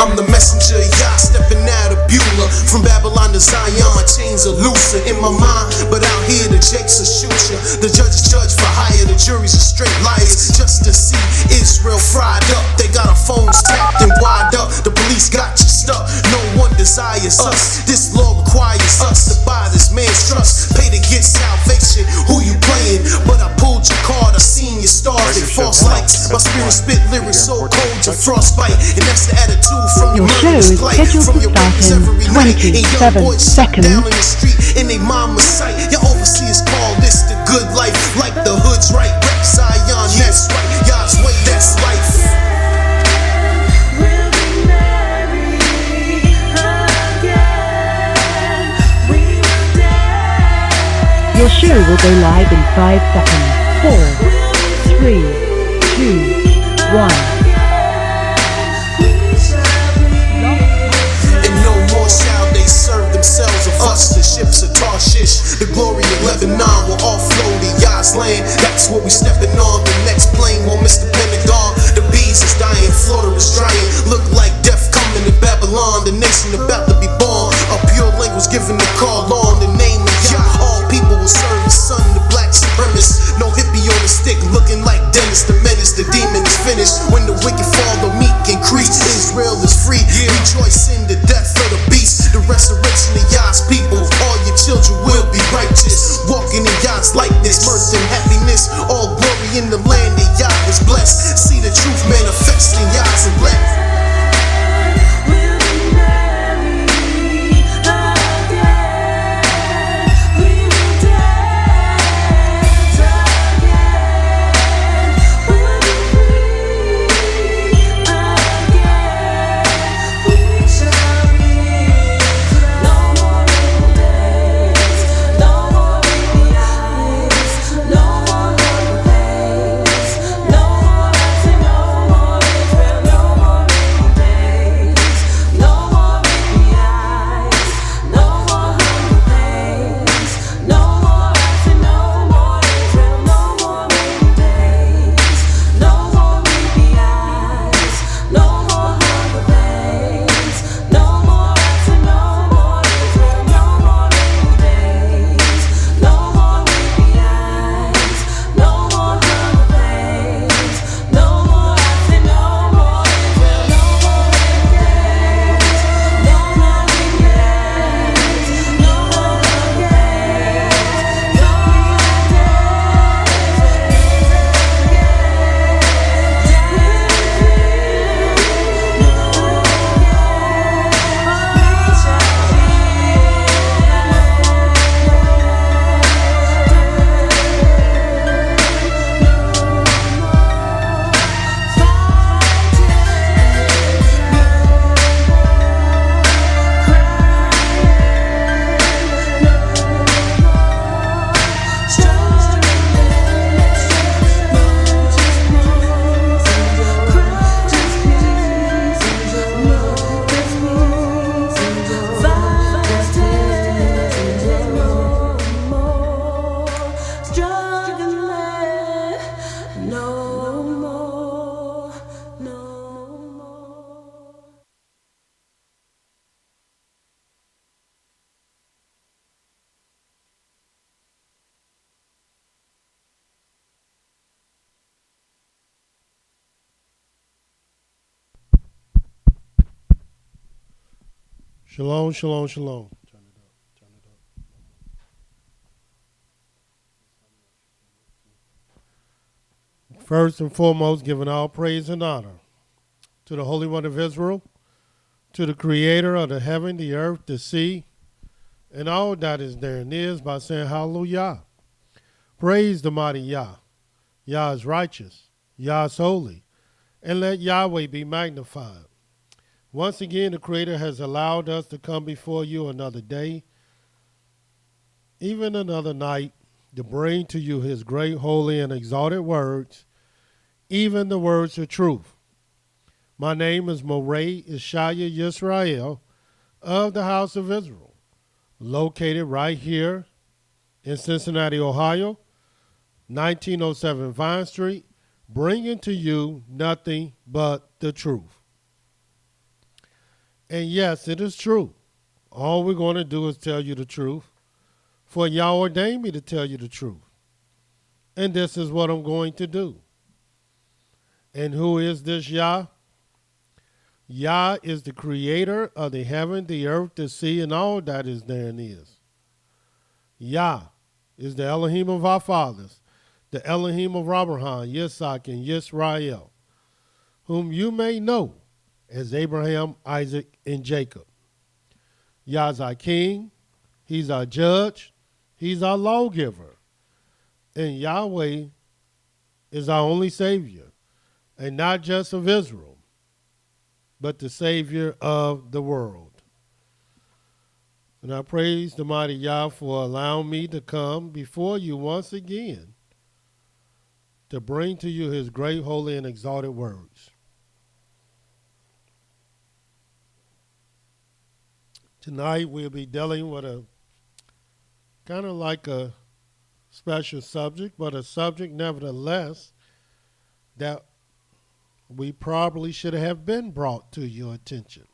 I'm the messenger of Yah, stepping out of Beulah. From Babylon to Zion, my chains are looser in my mind, but out here the jakes will shoot ya. The judges judge for hire, the juries are straight liars. Just to see Israel fried up, they got our phones tapped and wired up. The police got you stuck, no one desires us. This law requires us to buy this man's trust, pay to get salvation. Who you playing? But I pulled your card, I seen your stars, they false lights. My spirit spit lyrics so cold, your frostbite, and that's the attitude from your murderous plight. From your rappers every night, and young boys shot down in the street in they mama's sight. Your overseers call this the good life, like the hood's right. Rep Zion, that's right. Yah's way, that's life. Your show will go live in 5 seconds. 4, 3, 2, 1. And no more shall they serve themselves of us. The ships of Tarshish, the glory of Lebanon will offload to Yah's land. That's what we stepping on. The next plane will miss the Pentagon. The bees is dying, Florida is drying. Look like death coming to Babylon. The nation about to be born. A pure language given the call on the name of Yah. All people will serve the sun, the black supremacist. No hippie on the stick, looking like Dennis the Menace. The demon is finished. When the wicked fall, the meek increase. Israel is free. Rejoice in the death of the beast. The resurrection of Yah's people. All your children will be righteous. Walking in Yah's likeness, mirth and happiness. All glory in the land that Yah is blessed. See the truth manifesting Yah's elect. Shalom, shalom, shalom. Turn it up, turn it up. First and foremost, giving all praise and honor to the Holy One of Israel, to the Creator of the heaven, the earth, the sea, and all that is there and is, by saying hallelujah. Praise the mighty Yah. Yah is righteous. Yah is holy. And let Yahweh be magnified. Once again, the Creator has allowed us to come before you another day, even another night, to bring to you his great, holy, and exalted words, even the words of truth. My name is Mowreh IshYAH YIsraEL of the house of Israel, located right here in Cincinnati, Ohio, 1907 Vine Street, bringing to you nothing but the truth. And yes, it is true. All we're going to do is tell you the truth, for Yah ordained me to tell you the truth. And this is what I'm going to do. And who is this Yah? Yah is the creator of the heaven, the earth, the sea, and all that is therein is. Yah is the Elohim of our fathers, the Elohim of Abraham, Yitzhak, and YIsraEL, whom you may know as Abraham, Isaac, and Jacob. Yah's our king, he's our judge, he's our lawgiver. And Yahweh is our only Savior, and not just of Israel, but the Savior of the world. And I praise the mighty Yah for allowing me to come before you once again to bring to you his great, holy, and exalted words. Tonight we'll be dealing with a kind of like a special subject, but a subject nevertheless that we probably should have been brought to your attention.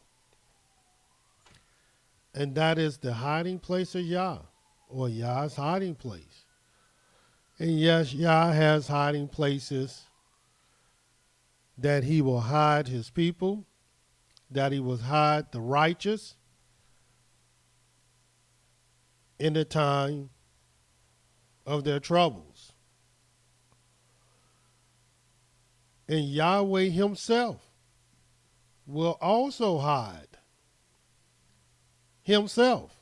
And that is the hiding place of Yah, or Yah's hiding place. And yes, Yah has hiding places that he will hide his people, that he will hide the righteous in the time of their troubles. And Yahweh himself will also hide himself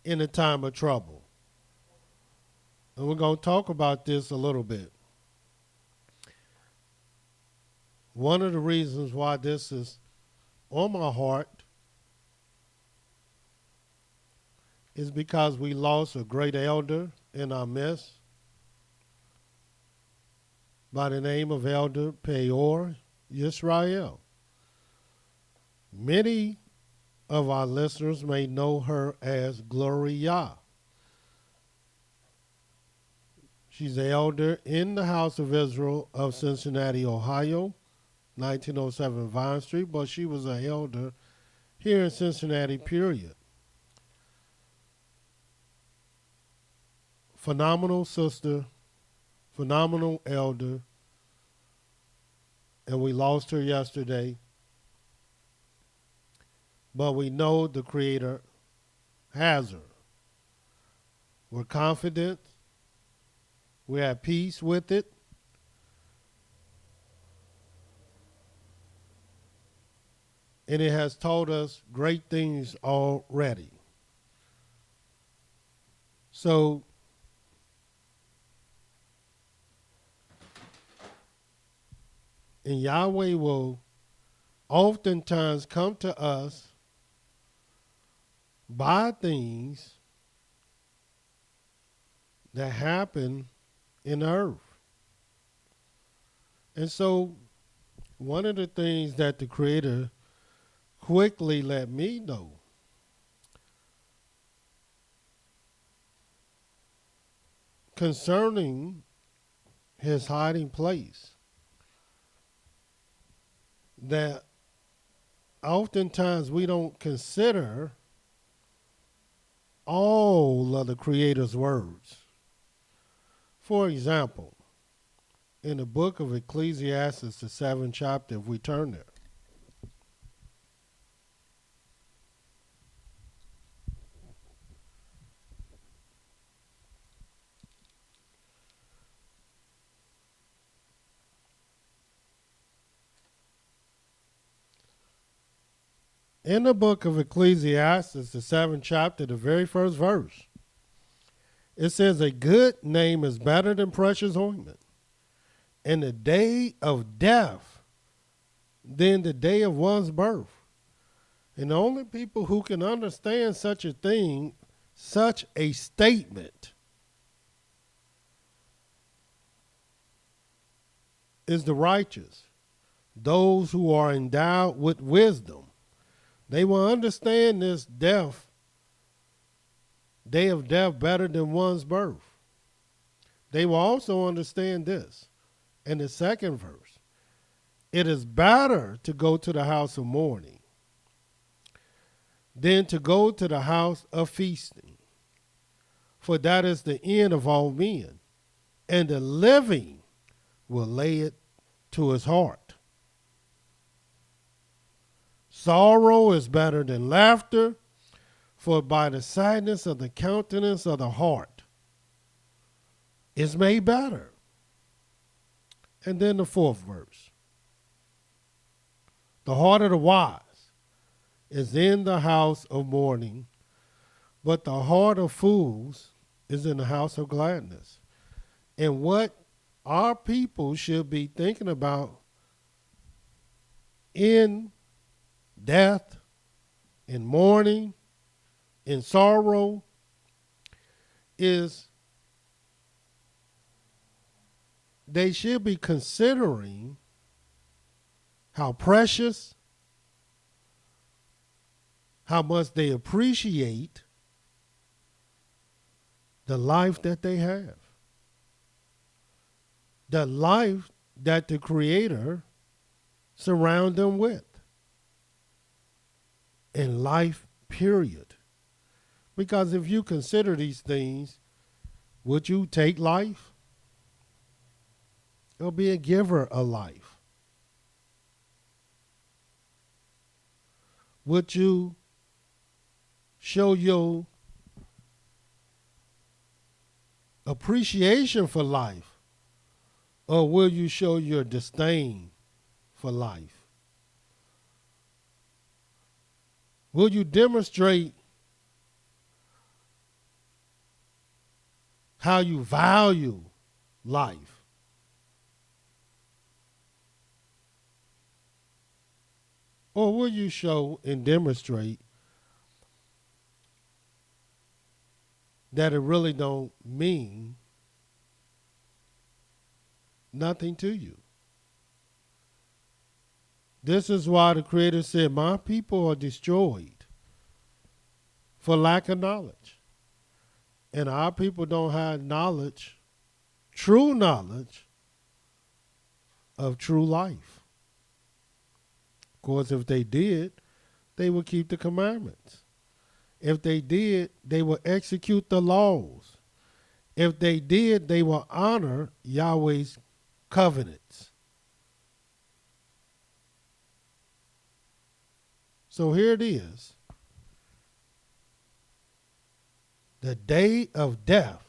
in a time of trouble. And we're going to talk about this a little bit. One of the reasons why this is on my heart is because we lost a great elder in our midst by the name of Elder Peor Yisrael. Many of our listeners may know her as Glory Yah. She's the elder in the House of Israel of Cincinnati, Ohio, 1907 Vine Street, but she was an elder here in Cincinnati, period. Phenomenal sister, phenomenal elder, and we lost her yesterday. But we know the Creator has her. We're confident. We're at peace with it. And it has taught us great things already. So, and Yahweh will oftentimes come to us by things that happen in the earth. And so one of the things that the Creator quickly let me know concerning his hiding place, that oftentimes we don't consider all of the Creator's words. For example, in the book of Ecclesiastes, the 7th chapter, if we turn there, in the book of Ecclesiastes, the 7th chapter, the very first verse, it says, a good name is better than precious ointment, and the day of death than the day of one's birth. And the only people who can understand such a thing, such a statement, is the righteous, those who are endowed with wisdom. They will understand this death, day of death, better than one's birth. They will also understand this in the second verse. It is better to go to the house of mourning than to go to the house of feasting. For that is the end of all men, and the living will lay it to his heart. Sorrow is better than laughter, for by the sadness of the countenance of the heart is made better. And then the fourth verse. The heart of the wise is in the house of mourning, but the heart of fools is in the house of gladness. And what our people should be thinking about in death, in mourning, in sorrow, is they should be considering how precious, how much they appreciate the life that they have. The life that the Creator surrounds them with. And life, period. Because if you consider these things, would you take life? It'll be a giver of life. Would you show your appreciation for life, or will you show your disdain for life? Will you demonstrate how you value life? Or will you show and demonstrate that it really don't mean nothing to you? This is why the Creator said, my people are destroyed for lack of knowledge. And our people don't have knowledge, true knowledge of true life. Of course, if they did, they would keep the commandments. If they did, they would execute the laws. If they did, they will honor Yahweh's covenants. So here it is. The day of death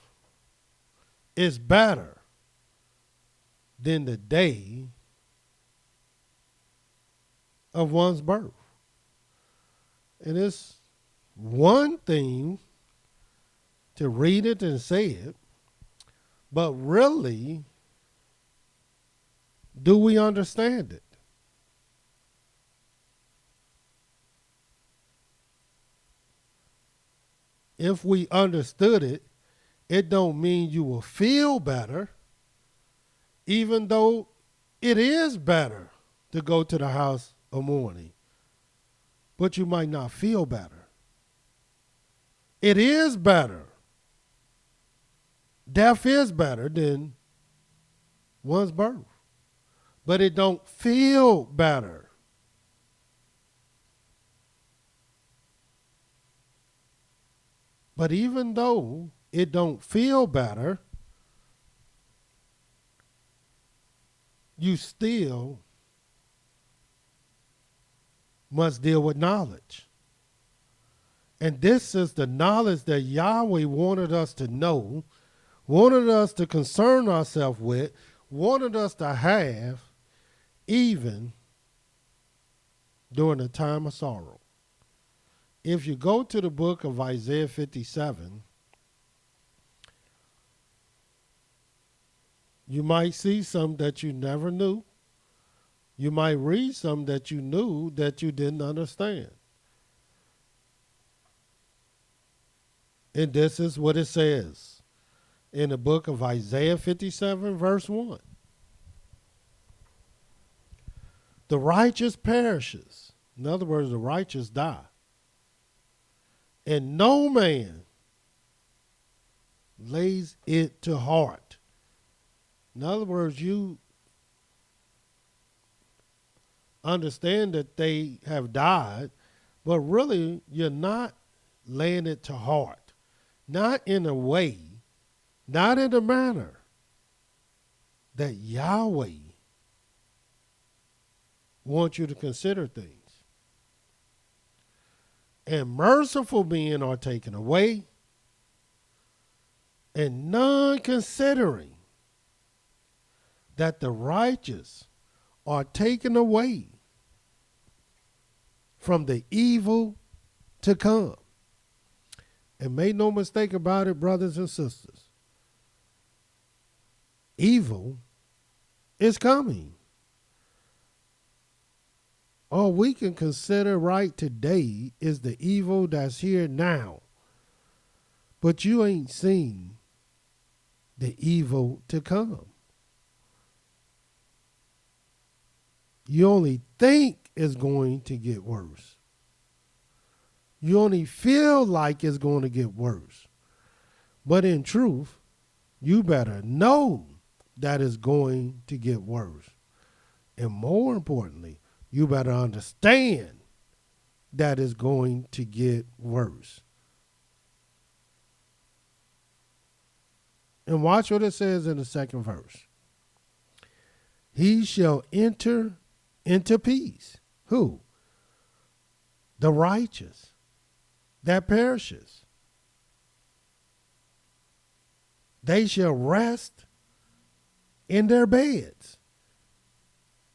is better than the day of one's birth. And it's one thing to read it and say it, but really, do we understand it? If we understood it, it don't mean you will feel better, even though it is better to go to the house of mourning. But you might not feel better. It is better. Death is better than one's birth. But it don't feel better. But even though it don't feel better, you still must deal with knowledge. And this is the knowledge that Yahweh wanted us to know, wanted us to concern ourselves with, wanted us to have, even during a time of sorrow. If you go to the book of Isaiah 57, you might see some that you never knew. You might read some that you knew that you didn't understand. And this is what it says in the book of Isaiah 57, verse 1. The righteous perishes. In other words, the righteous die. And no man lays it to heart. In other words, you understand that they have died, but really you're not laying it to heart. Not in a way, not in a manner that Yahweh wants you to consider things. And merciful men are taken away, and none considering that the righteous are taken away from the evil to come. And make no mistake about it, brothers and sisters, evil is coming. All we can consider right today is the evil that's here now. But you ain't seen the evil to come. You only think it's going to get worse. You only feel like it's going to get worse. But in truth, you better know that it's going to get worse. And more importantly, you better understand that it's going to get worse. And watch what it says in the second verse. He shall enter into peace. Who? The righteous that perishes. They shall rest in their beds.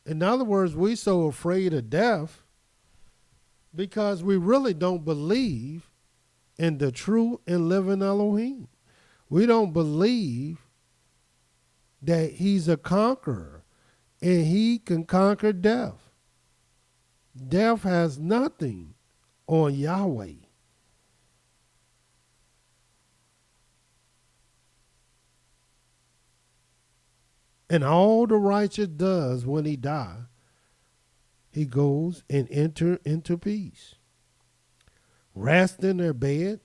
In other words, we're so afraid of death because we really don't believe in the true and living Elohim. We don't believe that he's a conqueror and he can conquer death. Death has nothing on Yahweh. And all the righteous does when he dies, he goes and enter into peace. Rest in their bed,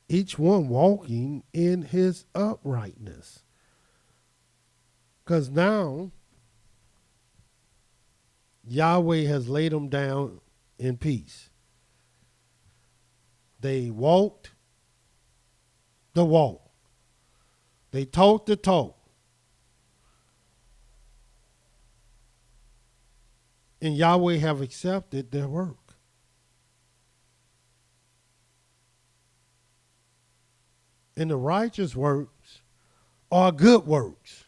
each one walking in his uprightness. Because now, Yahweh has laid them down in peace. They walked the walk. They talked the talk. And Yahweh have accepted their work. And the righteous works are good works.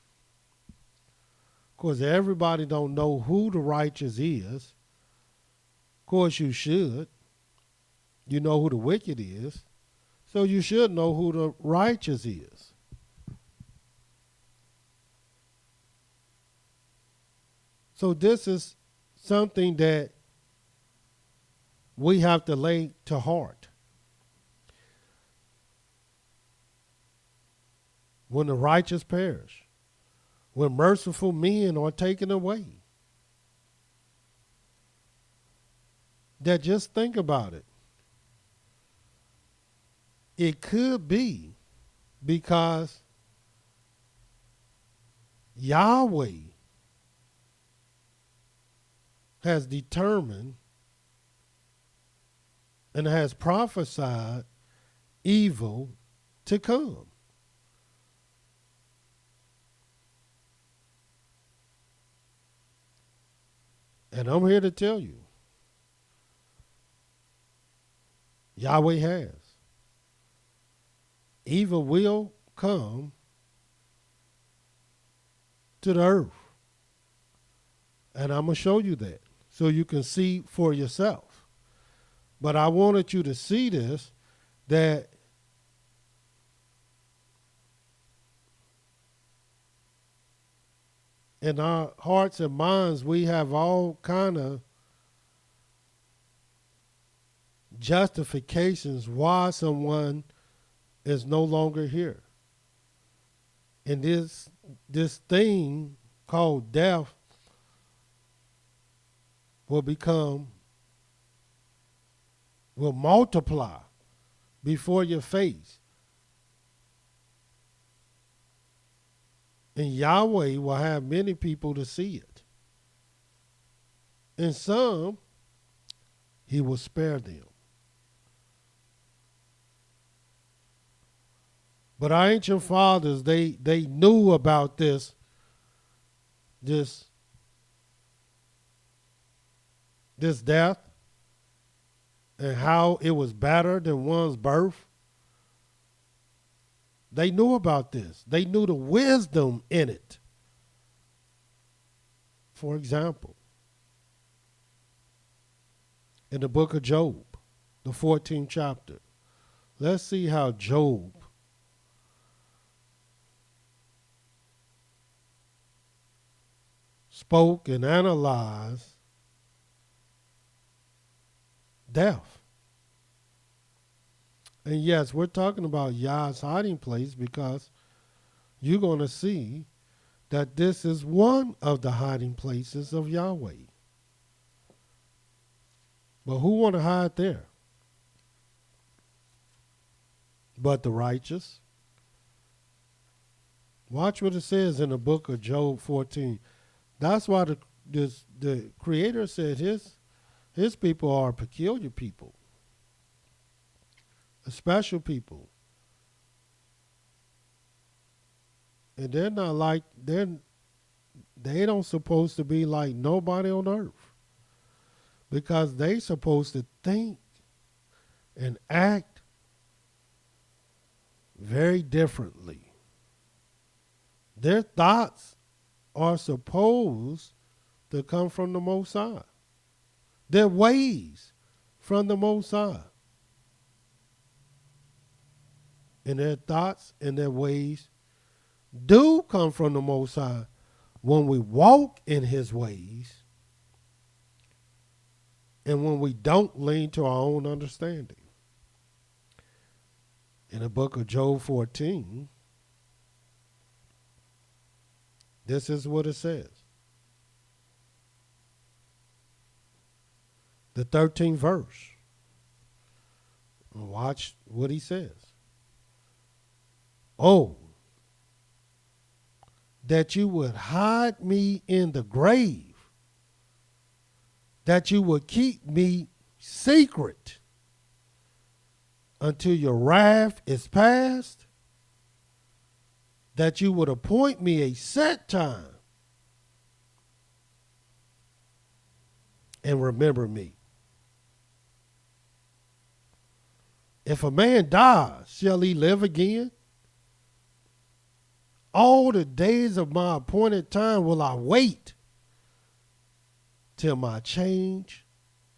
Of course, everybody don't know who the righteous is. Of course, you should. You know who the wicked is. So you should know who the righteous is. So this is something that we have to lay to heart. When the righteous perish, when merciful men are taken away, that just think about it. It could be because Yahweh has determined and has prophesied evil to come. And I'm here to tell you, Yahweh has. Evil will come to the earth. And I'm going to show you that so you can see for yourself. But I wanted you to see this, that in our hearts and minds, we have all kind of justifications why someone is no longer here. And this thing called death will multiply before your face. And Yahweh will have many people to see it. and some he will spare them. But our ancient fathers, they knew about this death and how it was better than one's birth. They knew about this. They knew the wisdom in it. For example, in the book of Job, the 14th chapter, let's see how Job spoke and analyzed death. And yes, we're talking about Yah's hiding place because you're going to see that this is one of the hiding places of Yahweh. But who want to hide there? But the righteous. Watch what it says in the book of Job 14. That's why the Creator said his people are a peculiar people, a special people. And they're not like, they don't supposed to be like nobody on earth. Because they supposed to think and act very differently. Their thoughts are supposed to come from the Most High. Their ways from the Most High. And their thoughts and their ways do come from the Most High when we walk in His ways and when we don't lean to our own understanding. In the book of Job 14, this is what it says. The 13th verse. Watch what he says. Oh, that you would hide me in the grave, that you would keep me secret until your wrath is past, that you would appoint me a set time and remember me. If a man dies, shall he live again? All the days of my appointed time will I wait till my change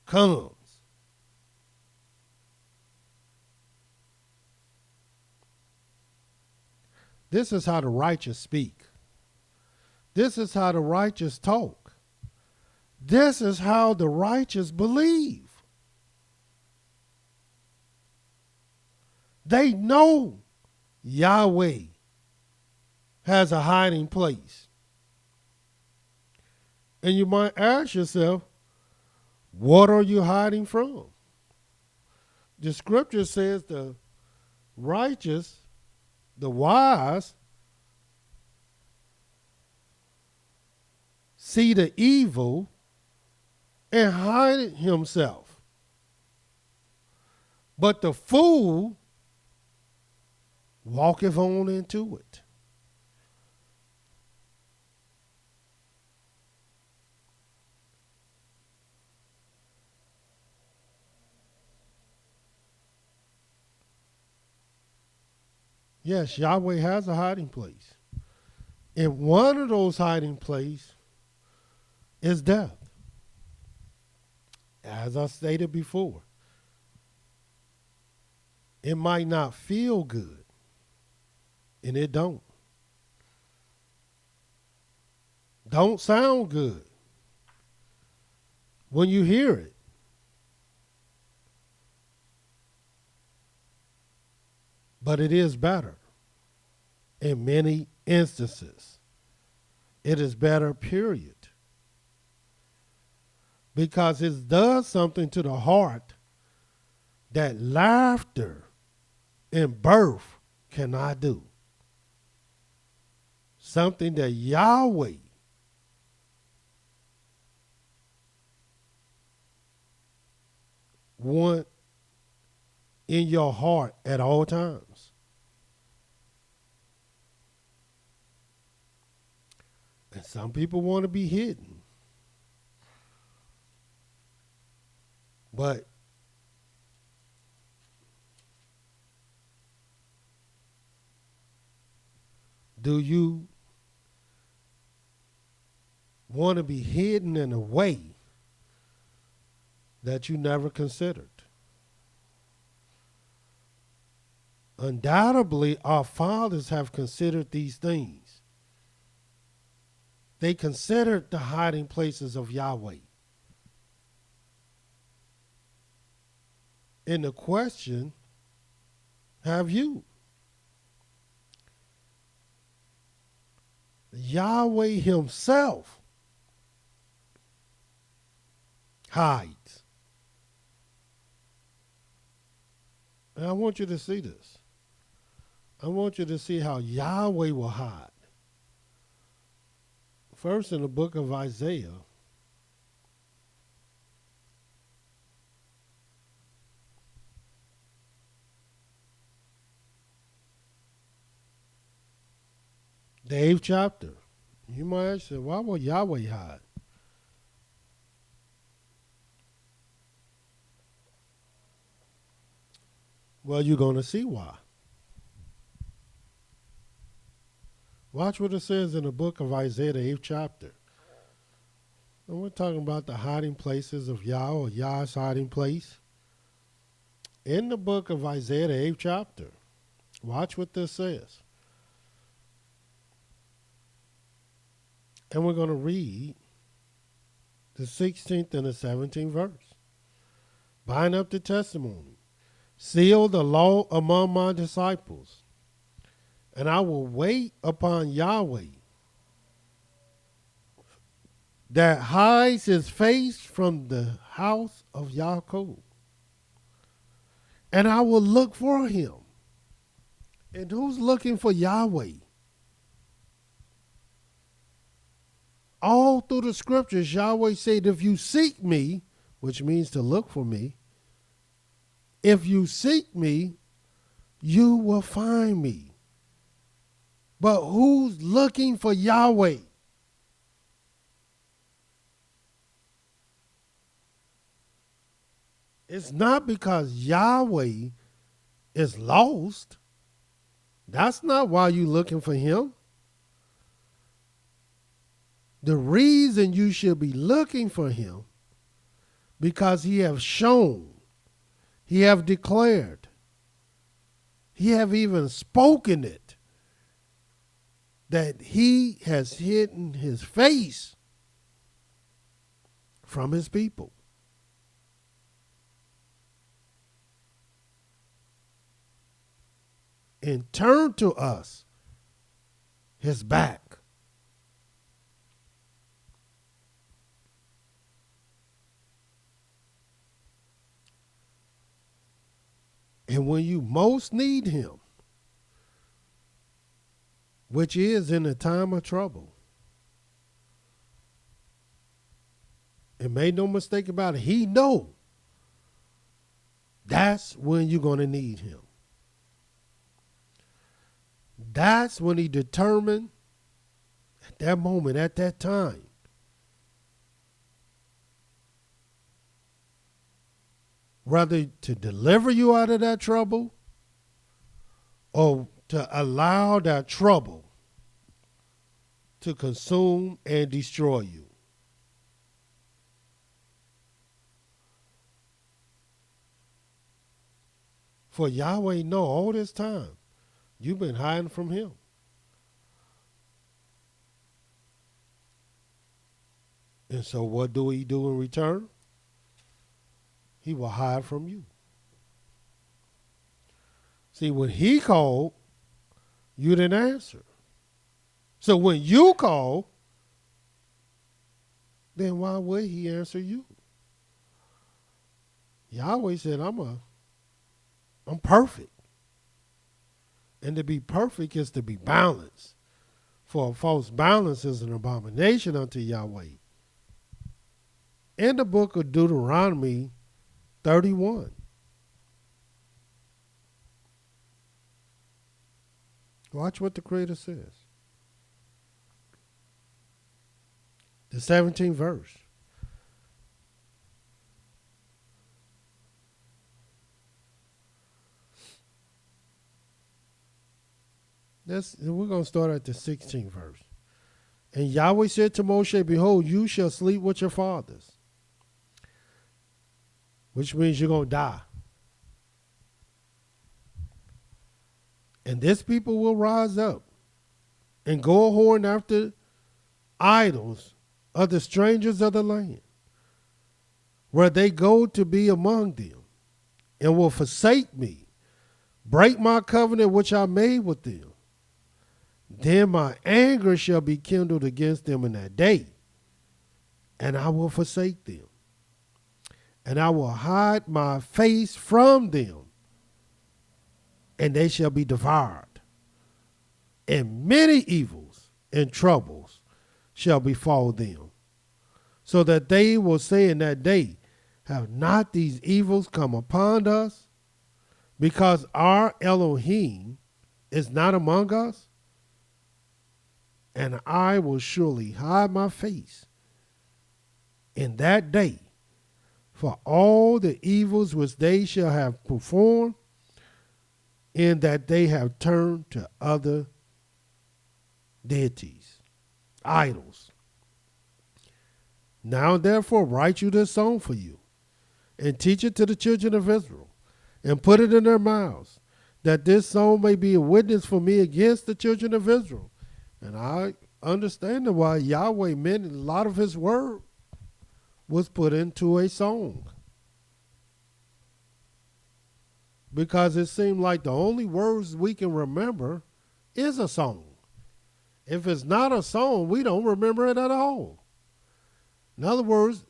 comes. This is how the righteous speak. This is how the righteous talk. This is how the righteous believe. They know Yahweh has a hiding place. And you might ask yourself, what are you hiding from? The scripture says the righteous, the wise, see the evil and hide himself. But the fool walketh on into it. Yes, Yahweh has a hiding place. And one of those hiding places is death. As I stated before, it might not feel good, and it don't. Don't sound good when you hear it. But it is better in many instances. It is better, period. Because it does something to the heart that laughter and birth cannot do. Something that Yahweh want in your heart at all times. And some people want to be hidden. But do you want to be hidden in a way that you never considered? Undoubtedly, our fathers have considered these things. They considered the hiding places of Yahweh. And the question, have you? Yahweh himself hides. And I want you to see this. I want you to see how Yahweh will hide. First, in the book of Isaiah, the 8th chapter. You might ask, why will Yahweh hide? Well, you're going to see why. Watch what it says in the book of Isaiah, the 8th chapter. And we're talking about the hiding places of Yah, or Yah's hiding place. In the book of Isaiah, the 8th chapter, watch what this says. And we're going to read the 16th and the 17th verse. Bind up the testimony. Seal the law among my disciples. And I will wait upon Yahweh that hides his face from the house of Yaakov. And I will look for him. And who's looking for Yahweh? All through the scriptures, Yahweh said, if you seek me, which means to look for me, if you seek me, you will find me. But who's looking for Yahweh? It's not because Yahweh is lost. That's not why you're looking for him. The reason you should be looking for him, because he have shown, he have declared, he have even spoken it, that he has hidden his face from his people. And turned to us his back. And when you most need him, which is in the time of trouble, and make no mistake about it, he know that's when you're going to need him. That's when he determined at that moment, at that time, whether to deliver you out of that trouble or to allow that trouble to consume and destroy you. For Yahweh know all this time you've been hiding from him. And so what do he do in return? He will hide from you. See, when he called, you didn't answer. So when you call, then why would he answer you? Yahweh said, I'm perfect. And to be perfect is to be balanced. For a false balance is an abomination unto Yahweh. In the book of Deuteronomy, 31. Watch what the Creator says. The 17th verse. We're going to start at the 16th verse. And Yahweh said to Moshe, behold, you shall sleep with your fathers. Which means you're going to die. And this people will rise up and go a whoring after idols of the strangers of the land, where they go to be among them, and will forsake me, break my covenant which I made with them. Then my anger shall be kindled against them in that day, and I will forsake them. And I will hide my face from them, and they shall be devoured. And many evils and troubles shall befall them, so that they will say in that day, have not these evils come upon us, because our Elohim is not among us? And I will surely hide my face in that day for all the evils which they shall have performed, in that they have turned to other deities, idols. Now therefore write you this song for you, and teach it to the children of Israel, and put it in their mouths, that this song may be a witness for me against the children of Israel. And I understand why Yahweh meant a lot of his word was put into a song. Because it seemed like the only words we can remember is a song. If it's not a song, we don't remember it at all. In other words,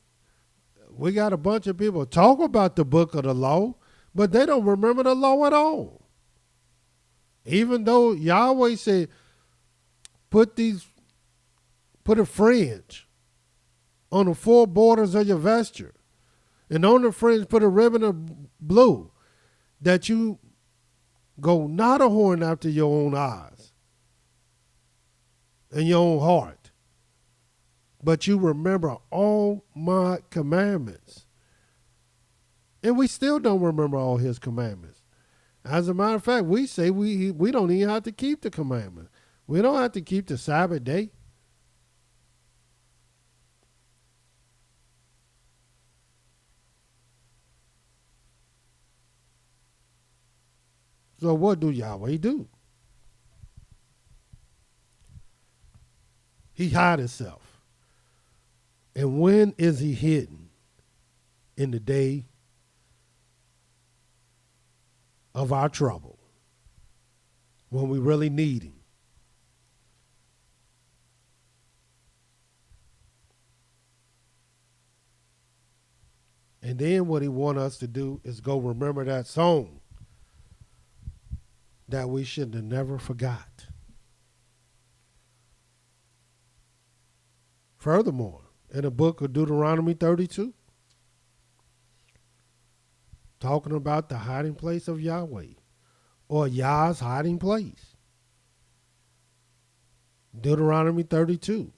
we got a bunch of people talk about the book of the law, but they don't remember the law at all. Even though Yahweh said, put a fringe on the four borders of your vesture, and on the fringe put a ribbon of blue, that you go not a whoring after your own eyes and your own heart, but you remember all my commandments. And we still don't remember all his commandments. As a matter of fact, we say we don't even have to keep the commandment. We don't have to keep the Sabbath day. So what do Yahweh do? He hide himself. And when is he hidden? In the day of our trouble, when we really need him. And then what he wants us to do is go remember that song that we should have never forgot. Furthermore, in the book of Deuteronomy 32, talking about the hiding place of Yahweh, or Yah's hiding place. Deuteronomy 32.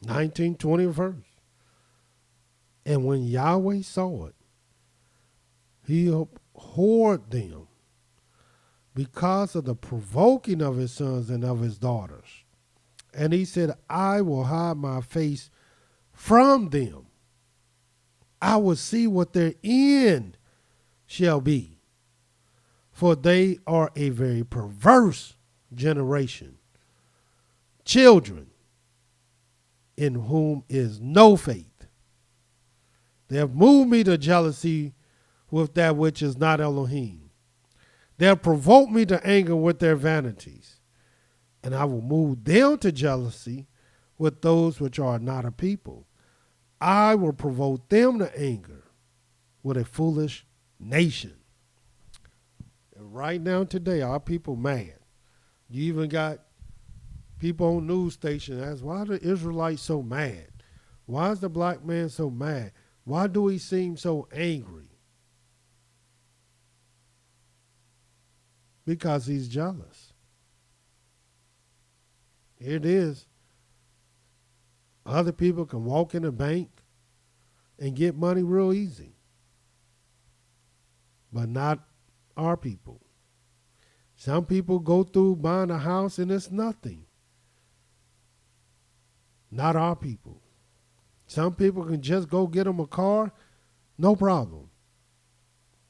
(19, 20 verse). And when Yahweh saw it, he abhorred them because of the provoking of his sons and of his daughters. And he said, I will hide my face from them. I will see what their end shall be. For they are a very perverse generation, children in whom is no faith. They have moved me to jealousy with that which is not Elohim. They have provoked me to anger with their vanities. And I will move them to jealousy with those which are not a people. I will provoke them to anger with a foolish nation. And right now today, our people mad. You even got people on news stations ask, why are the Israelites so mad? Why is the black man so mad? Why do he seem so angry? Because he's jealous. Here it is. Other people can walk in a bank and get money real easy, but not our people. Some people go through buying a house and it's nothing. Not our people. Some people can just go get them a car, no problem.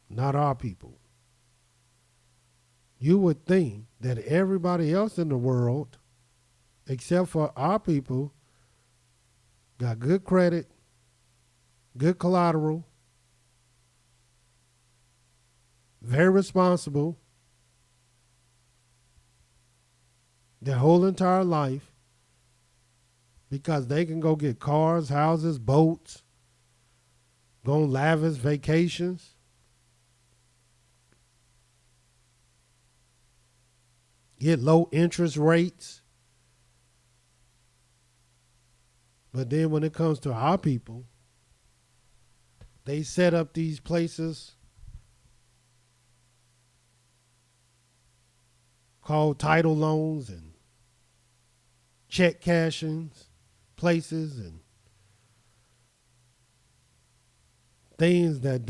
Not our people. You would think that everybody else in the world, except for our people, got good credit, good collateral, very responsible, their whole entire life, because they can go get cars, houses, boats, go on lavish vacations. Get low interest rates. But then when it comes to our people, they set up these places called title loans and check cashings places and things that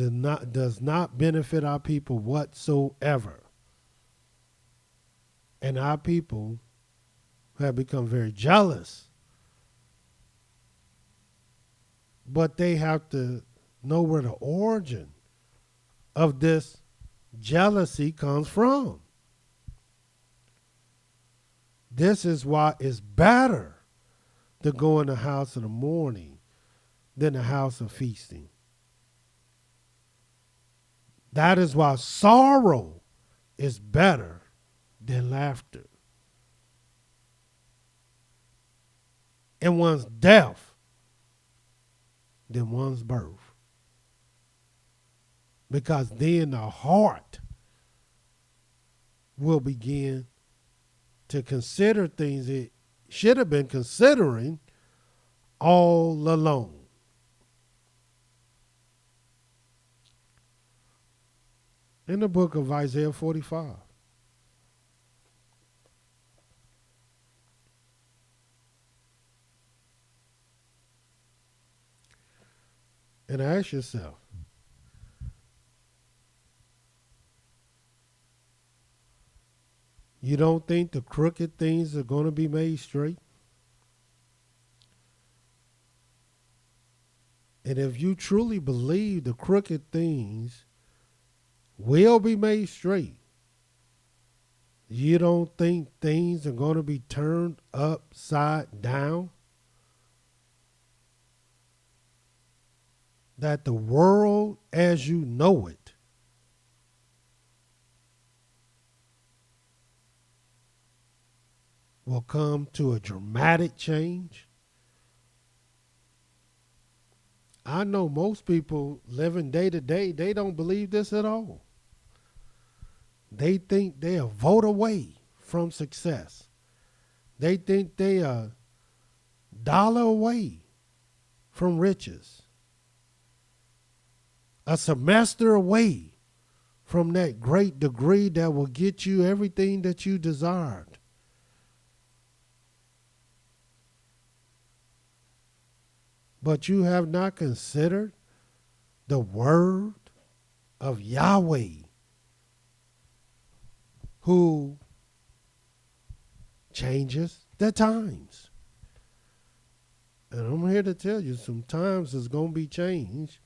does not benefit our people whatsoever. And our people have become very jealous. But they have to know where the origin of this jealousy comes from. This is why it's better to go in the house in the morning than the house of feasting. That is why sorrow is better than laughter. And one's death than one's birth. Because then the heart will begin to consider things it should have been considering all along. In the book of Isaiah 45. And ask yourself, you don't think the crooked things are going to be made straight? And if you truly believe the crooked things will be made straight, you don't think things are going to be turned upside down? That the world as you know it will come to a dramatic change? I know most people living day to day, they don't believe this at all. They think they are a vote away from success. They think they are a dollar away from riches. A semester away from that great degree that will get you everything that you desired. But you have not considered the word of Yahweh, who changes the times. And I'm here to tell you, some times is going to be changed,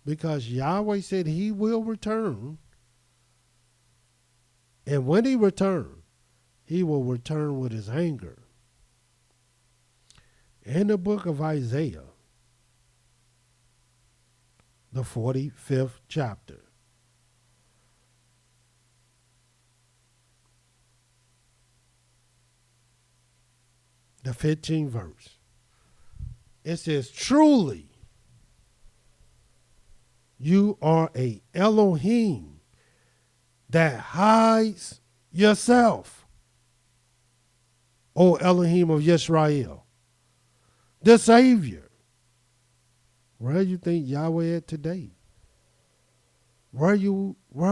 because Yahweh said he will return. And when he returns, he will return with his anger. In the book of Isaiah, the 45th chapter, the 15th verse, it says, truly, you are a Elohim that hides yourself, O Elohim of YIsraEL, the Savior Where do you think Yahweh at today? Where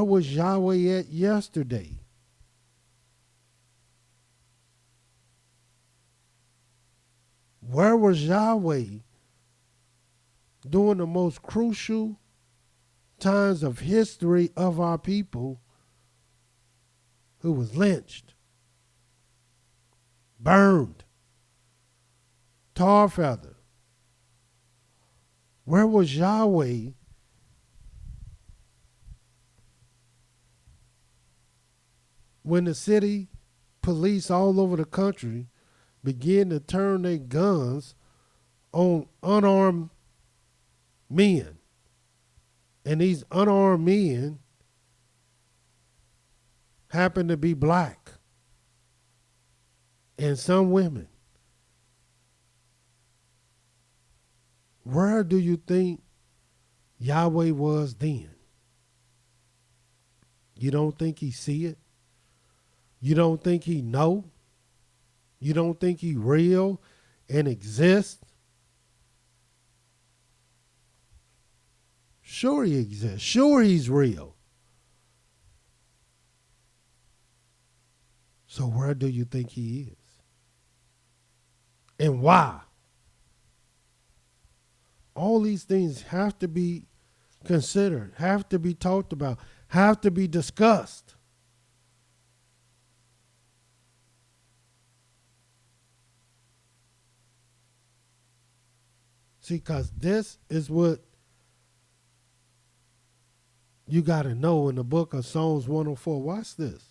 was Yahweh at yesterday? Where was Yahweh during the most crucial times of history of our people who was lynched, burned, tar feather? Where was Yahweh when the city police all over the country began to turn their guns on unarmed men? And these unarmed men happen to be black and some women. Where do you think Yahweh was then? You don't think he see it? You don't think he know? You don't think he real and exist? Sure he exists. Sure he's real. So where do you think he is? And why? All these things have to be considered, have to be talked about, have to be discussed. See, because this is what you got to know in the book of Psalms 104. Watch this.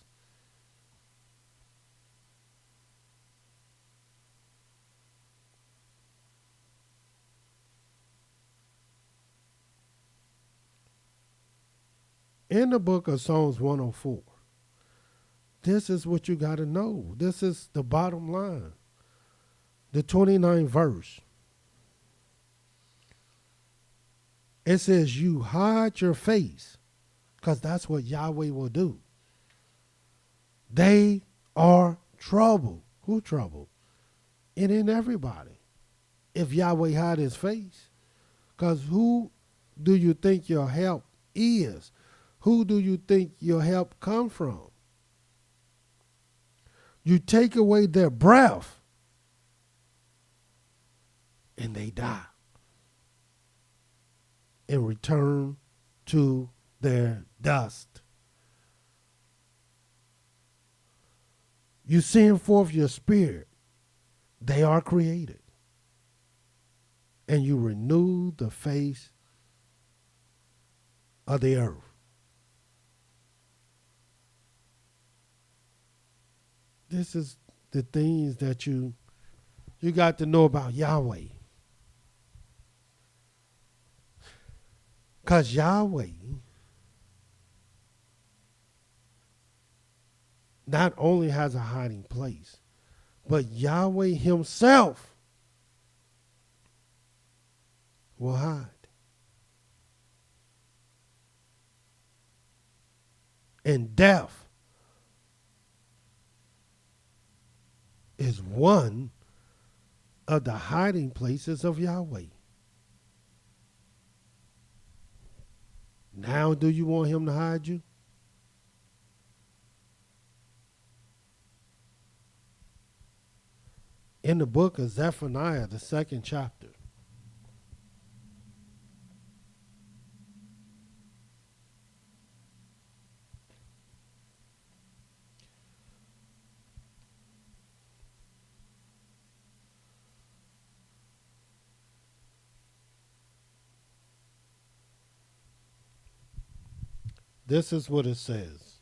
In the book of Psalms 104, this is what you got to know. This is the bottom line. The 29th verse. It says, you hide your face, because that's what Yahweh will do. They are trouble. Who trouble? It ain't everybody. If Yahweh hide his face. Because who do you think your help is? Who do you think your help come from? You take away their breath and they die and return to their dust. You send forth your spirit, they are created, and you renew the face of the earth. This is the things that you got to know about Yahweh. Because Yahweh not only has a hiding place, but Yahweh himself will hide. And death is one of the hiding places of Yahweh. Now, do you want him to hide you? In the book of Zephaniah, the 2nd chapter, this is what it says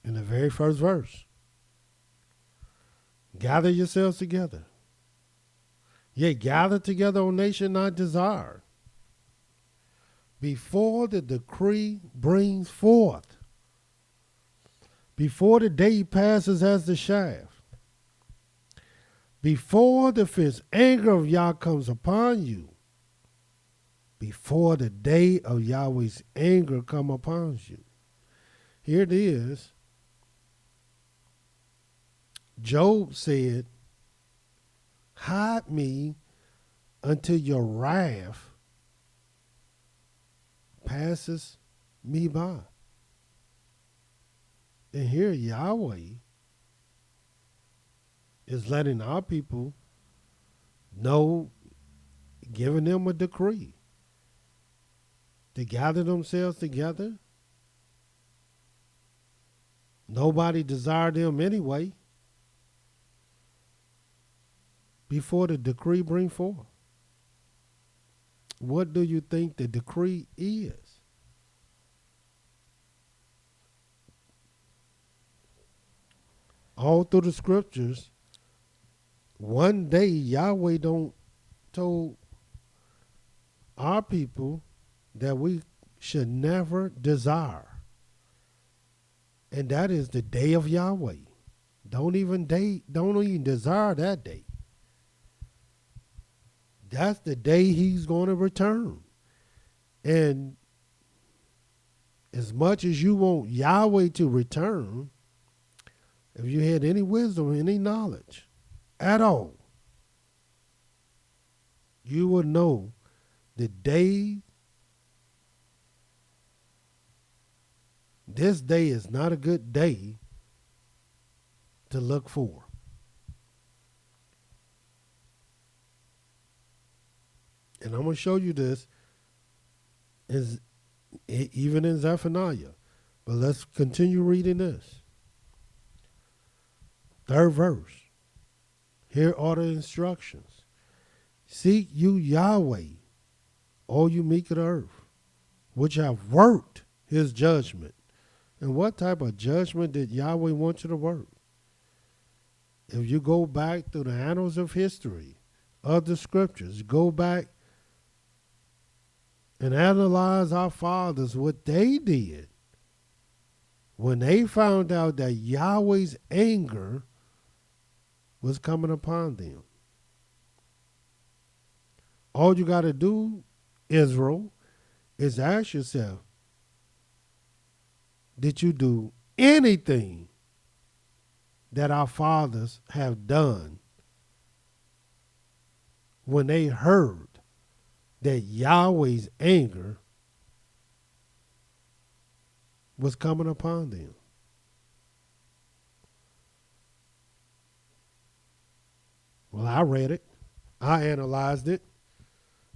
in the very first verse. Gather yourselves together. Yea, gather together, O nation not desired, before the decree brings forth, before the day passes as the shaft, before the fierce anger of Yah comes upon you, before the day of Yahweh's anger come upon you. Here it is. Job said, hide me until your wrath passes me by. And here Yahweh is letting our people know, giving them a decree to gather themselves together. Nobody desired them anyway before the decree bring forth. What do you think the decree is? All through the scriptures, one day Yahweh don't told our people that we should never desire. And that is the day of Yahweh. Don't even desire that day. That's the day he's going to return. And as much as you want Yahweh to return, if you had any wisdom, any knowledge at all, you would know the day, this day is not a good day to look for. And I'm going to show you this even in Zephaniah. But let's continue reading this. 3rd verse. Here are the instructions. Seek you Yahweh, all you meek of the earth, which have worked his judgment. And what type of judgment did Yahweh want you to work? If you go back through the annals of history, of the scriptures, go back and analyze our fathers, what they did when they found out that Yahweh's anger was coming upon them. All you got to do, Israel, is ask yourself, did you do anything that our fathers have done when they heard that Yahweh's anger was coming upon them? Well, I read it. I analyzed it.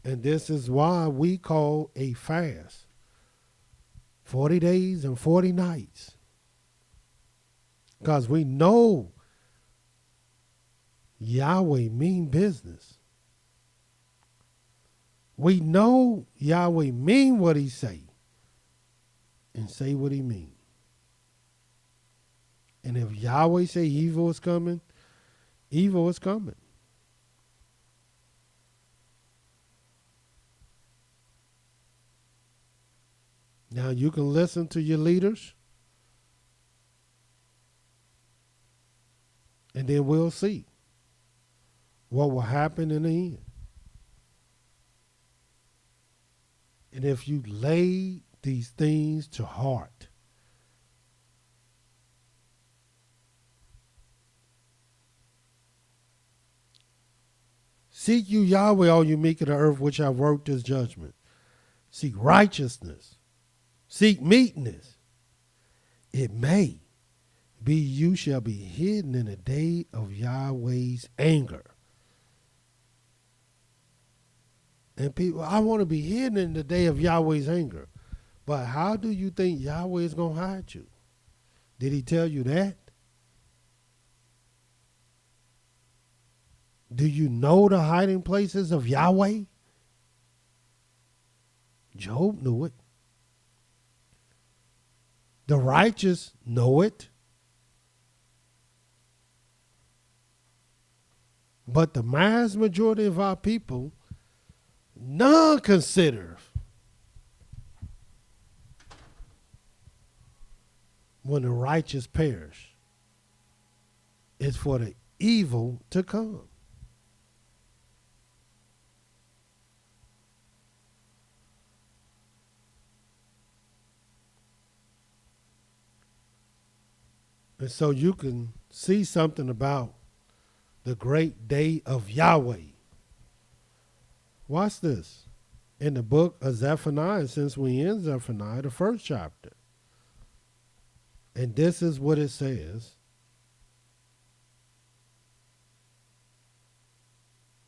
And this is why we call a fast 40 days and 40 nights. Because we know Yahweh mean business. We know Yahweh mean what he say and say what he mean. And if Yahweh say evil is coming, evil is coming. Now you can listen to your leaders, and then we'll see what will happen in the end. And if you lay these things to heart, seek you Yahweh, all you meek of the earth, which have worked his judgment. Seek righteousness. Seek meekness. It may be you shall be hidden in the day of Yahweh's anger. And people, I want to be hidden in the day of Yahweh's anger. But how do you think Yahweh is going to hide you? Did he tell you that? Do you know the hiding places of Yahweh? Job knew it. The righteous know it. But the mass majority of our people, none consider when the righteous perish. It's for the evil to come. And so you can see something about the great day of Yahweh. Watch this. In the book of Zephaniah, since we in Zephaniah, the first chapter. And this is what it says.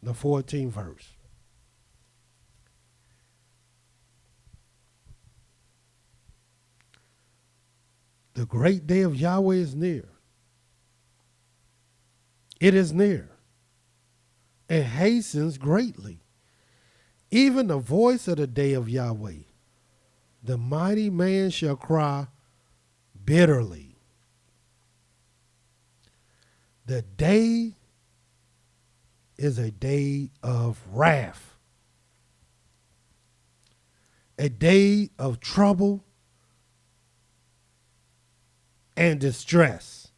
The 14th verse. The great day of Yahweh is near. It is near. It hastens greatly. Even the voice of the day of Yahweh. The mighty man shall cry bitterly. The day is a day of wrath. A day of trouble and distress.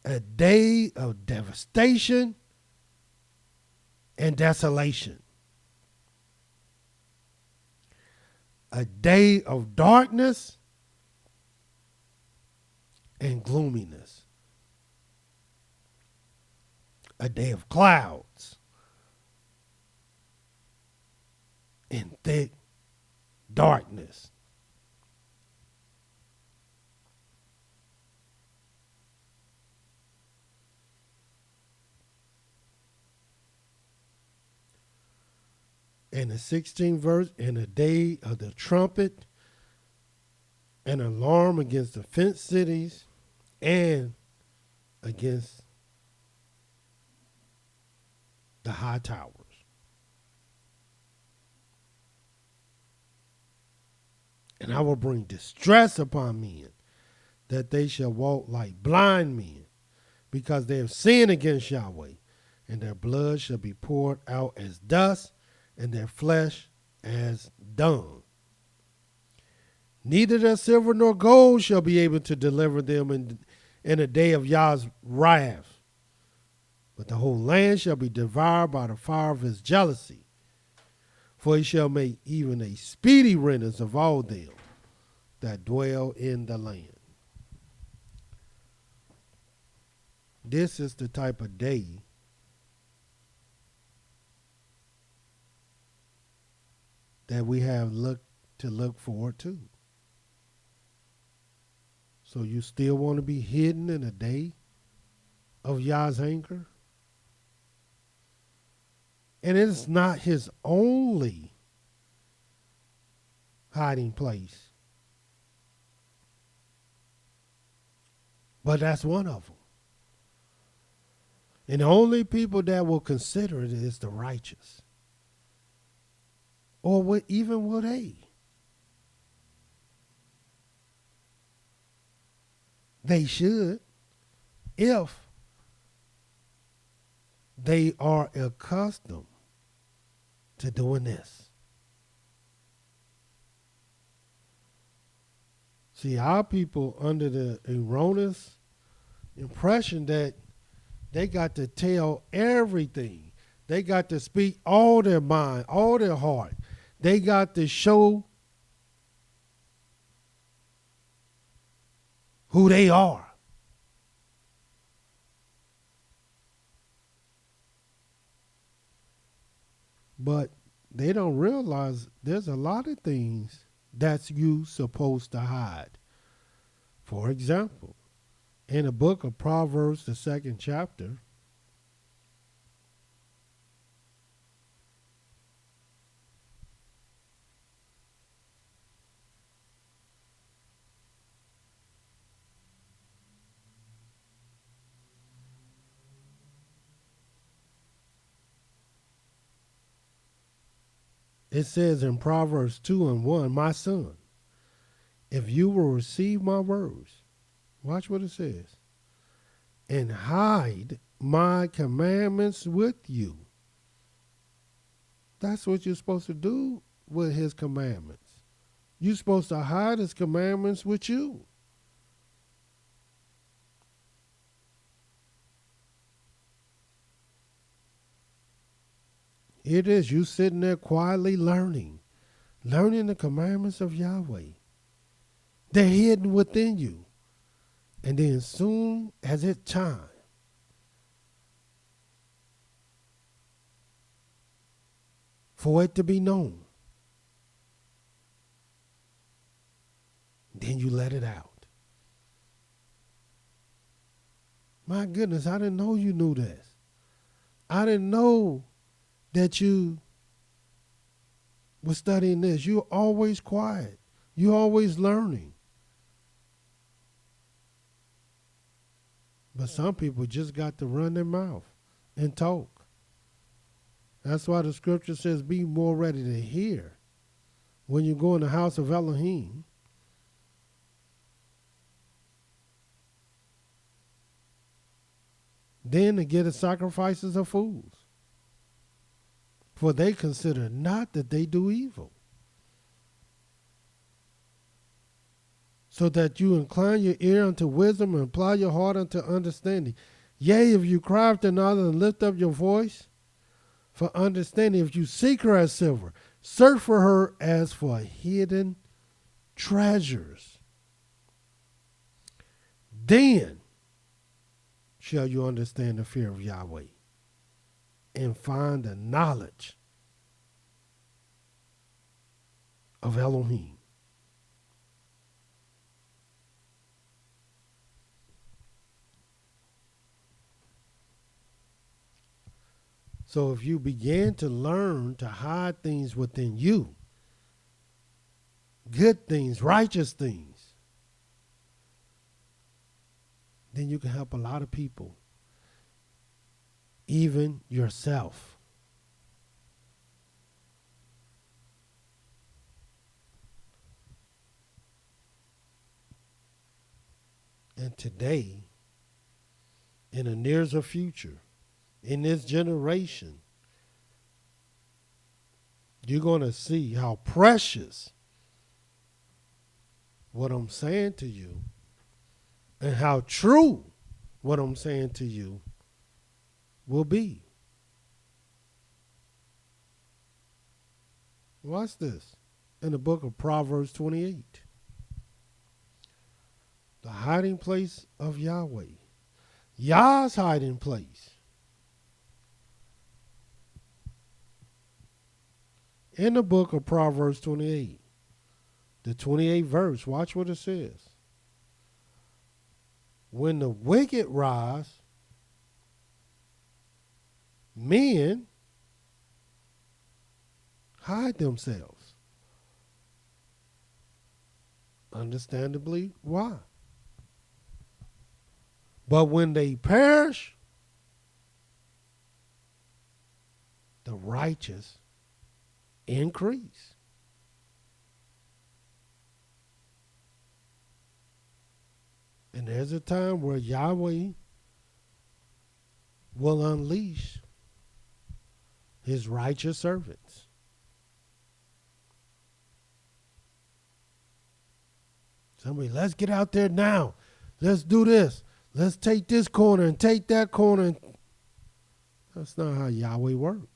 A day of devastation and desolation. A day of darkness and gloominess. A day of clouds and thick darkness. In the 16th verse, in the day of the trumpet, an alarm against the fenced cities and against the high towers. And I will bring distress upon men, that they shall walk like blind men, because they have sinned against Yahweh, and their blood shall be poured out as dust, and their flesh as dung. Neither their silver nor gold shall be able to deliver them in the day of Yah's wrath. But the whole land shall be devoured by the fire of his jealousy. For he shall make even a speedy riddance of all them that dwell in the land. This is the type of day that we have to look forward to. So you still want to be hidden in a day of Yah's anger? And it is not his only hiding place, but that's one of them. And the only people that will consider it is the righteous. Or even will they? They should, if they are accustomed to doing this. See, our people under the erroneous impression that they got to tell everything. They got to speak all their mind, all their heart. They got to show who they are. But they don't realize there's a lot of things that's you supposed to hide. For example, in the book of Proverbs, the 2nd chapter, it says in Proverbs 2:1, my son, if you will receive my words, watch what it says, and hide my commandments with you. That's what you're supposed to do with his commandments. You're supposed to hide his commandments with you. It is you sitting there quietly learning the commandments of Yahweh. They're hidden within you. And then soon as it's time, for it to be known. Then you let it out. My goodness, I didn't know you knew this. I didn't know that you were studying this. You're always quiet. You're always learning. But some people just got to run their mouth and talk. That's why the scripture says be more ready to hear when you go in the house of Elohim. Then to get the sacrifices of fools. For they consider not that they do evil. So that you incline your ear unto wisdom and apply your heart unto understanding. Yea, if you cry after another and lift up your voice for understanding, if you seek her as silver, search for her as for hidden treasures. Then shall you understand the fear of Yahweh and find the knowledge of Elohim. So if you begin to learn to hide things within you, good things, righteous things, then you can help a lot of people, even yourself. And today, in the nearest future, in this generation, you're going to see how precious what I'm saying to you and how true what I'm saying to you will be. Watch this in the book of Proverbs 28. The hiding place of Yahweh. Yah's hiding place. In the book of Proverbs 28, the 28th verse, watch what it says. When the wicked rise, men hide themselves. Understandably, why? But when they perish, the righteous increase. And there's a time where Yahweh will unleash his righteous servants. Somebody, let's get out there now. Let's do this. Let's take this corner and take that corner. That's not how Yahweh works.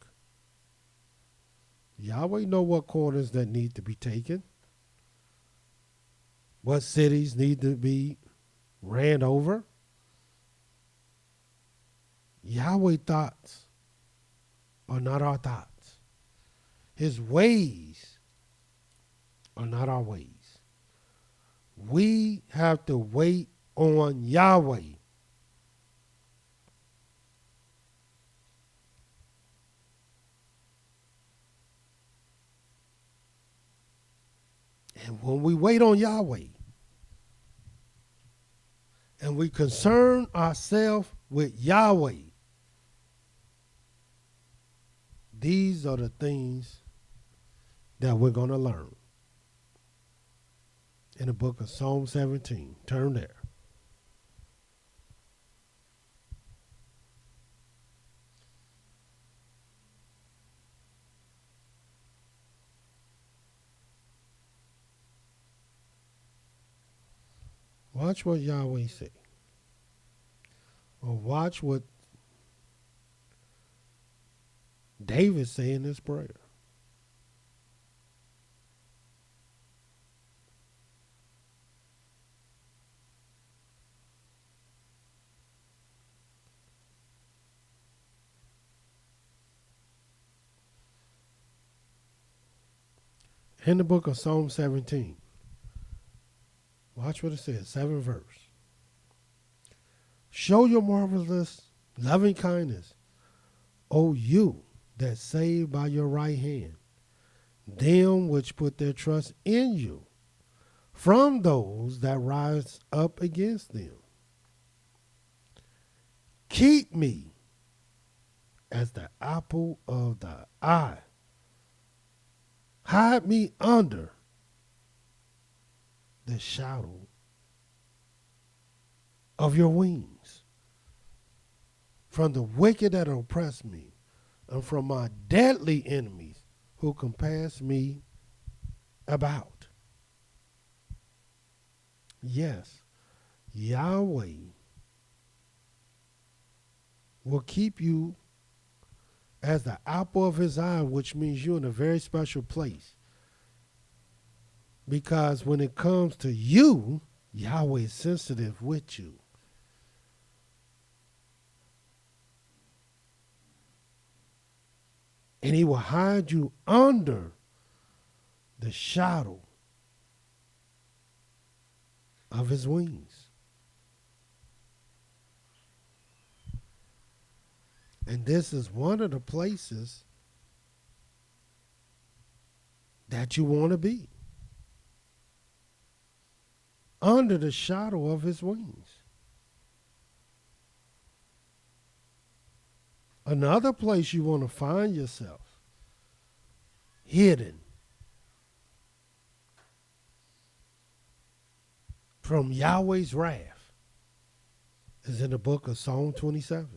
Yahweh know what corners that need to be taken, what cities need to be ran over. Yahweh's thoughts are not our thoughts. His ways are not our ways. We have to wait on Yahweh. And when we wait on Yahweh and we concern ourselves with Yahweh, these are the things that we're going to learn in the book of Psalm 17. Turn there. Watch what Yahweh say. Or watch what David say in his prayer. In the book of Psalm 17, watch what it says, 7th verse. Show your marvelous loving kindness, O you that save by your right hand, them which put their trust in you, from those that rise up against them. Keep me as the apple of the eye. Hide me under the shadow of your wings, from the wicked that oppress me, and from my deadly enemies who compass me about. Yes, Yahweh will keep you as the apple of his eye, which means you're in a very special place. Because when it comes to you, Yahweh is sensitive with you. And he will hide you under the shadow of his wings. And this is one of the places that you want to be. Under the shadow of his wings. Another place you want to find yourself, hidden from Yahweh's wrath, is in the book of Psalm 27.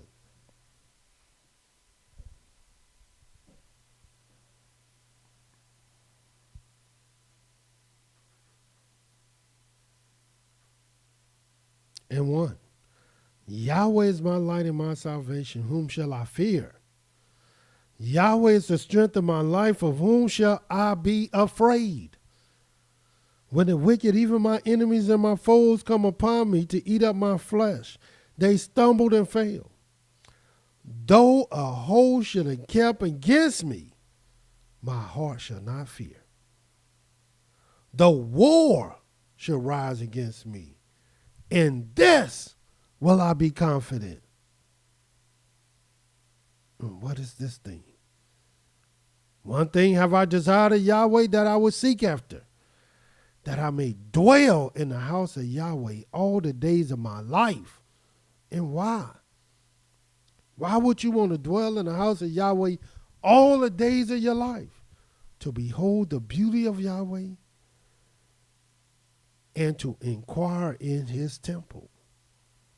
And 1. Yahweh is my light and my salvation. Whom shall I fear? Yahweh is the strength of my life. Of whom shall I be afraid? When the wicked, even my enemies and my foes, come upon me to eat up my flesh, they stumbled and failed. Though a host should encamp against me, my heart shall not fear. Though war should rise against me, in this will I be confident. What is this thing? One thing have I desired of Yahweh, that I would seek after, that I may dwell in the house of Yahweh all the days of my life. And why? Why would you want to dwell in the house of Yahweh all the days of your life? To behold the beauty of Yahweh and to inquire in his temple.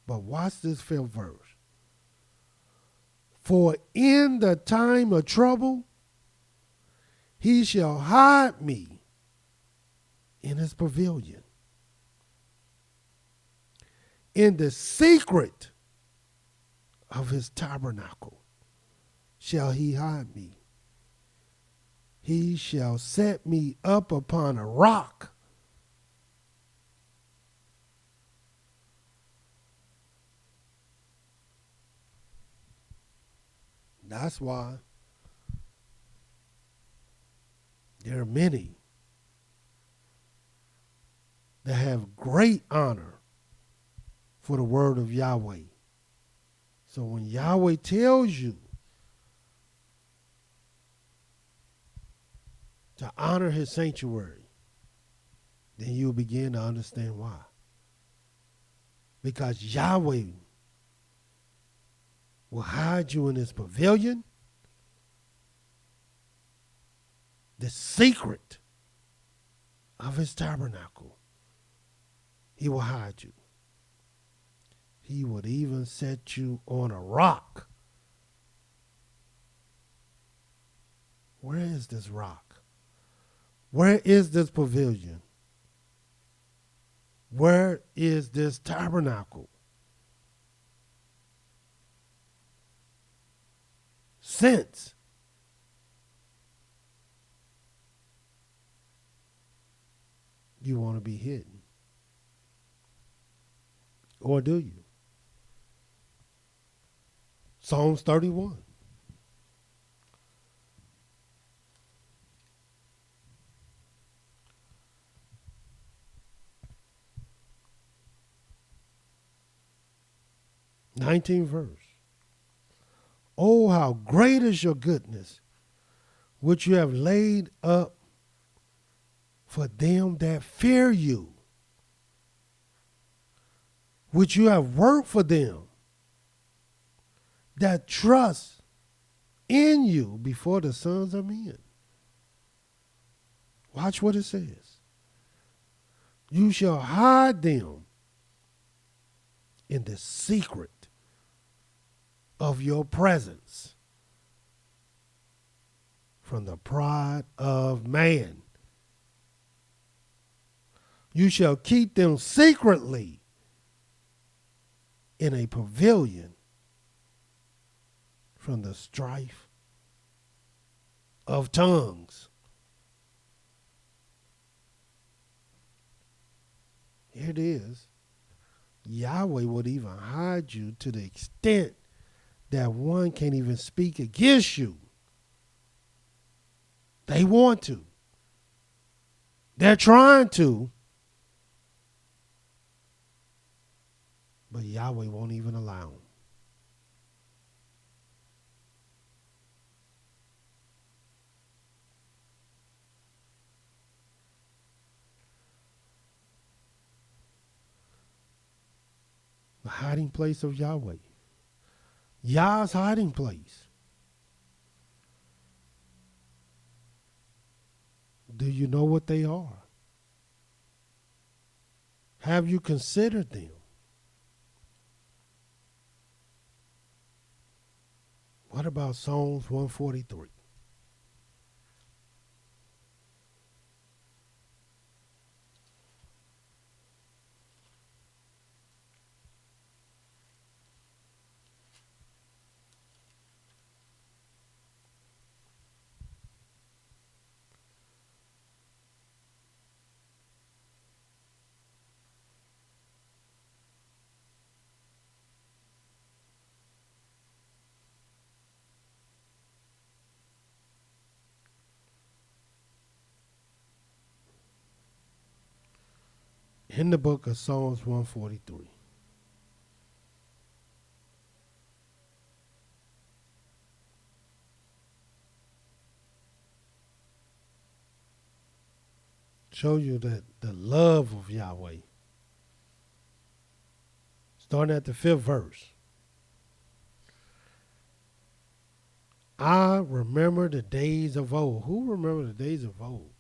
But watch this 5th verse. For in the time of trouble, he shall hide me in his pavilion. In the secret of his tabernacle shall he hide me. He shall set me up upon a rock. That's why there are many that have great honor for the word of Yahweh. So when Yahweh tells you to honor his sanctuary, then you'll begin to understand why. Because Yahweh will hide you in his pavilion, the secret of his tabernacle. He will hide you. He would even set you on a rock. Where is this rock? Where is this pavilion? Where is this tabernacle? Since you want to be hidden. Or do you? Psalms 31. 19th verse. Oh, how great is your goodness, which you have laid up for them that fear you, which you have worked for them that trust in you before the sons of men. Watch what it says. You shall hide them in the secret of your presence from the pride of man. You shall keep them secretly in a pavilion from the strife of tongues. Here it is. Yahweh would even hide you to the extent that one can't even speak against you. They want to. They're trying to. But Yahweh won't even allow them. The hiding place of Yahweh. Yah's hiding place. Do you know what they are? Have you considered them? What about Psalms 143? In the book of Psalms 143. Show you that the love of Yahweh. Starting at the 5th verse. I remember the days of old. Who remember the days of old?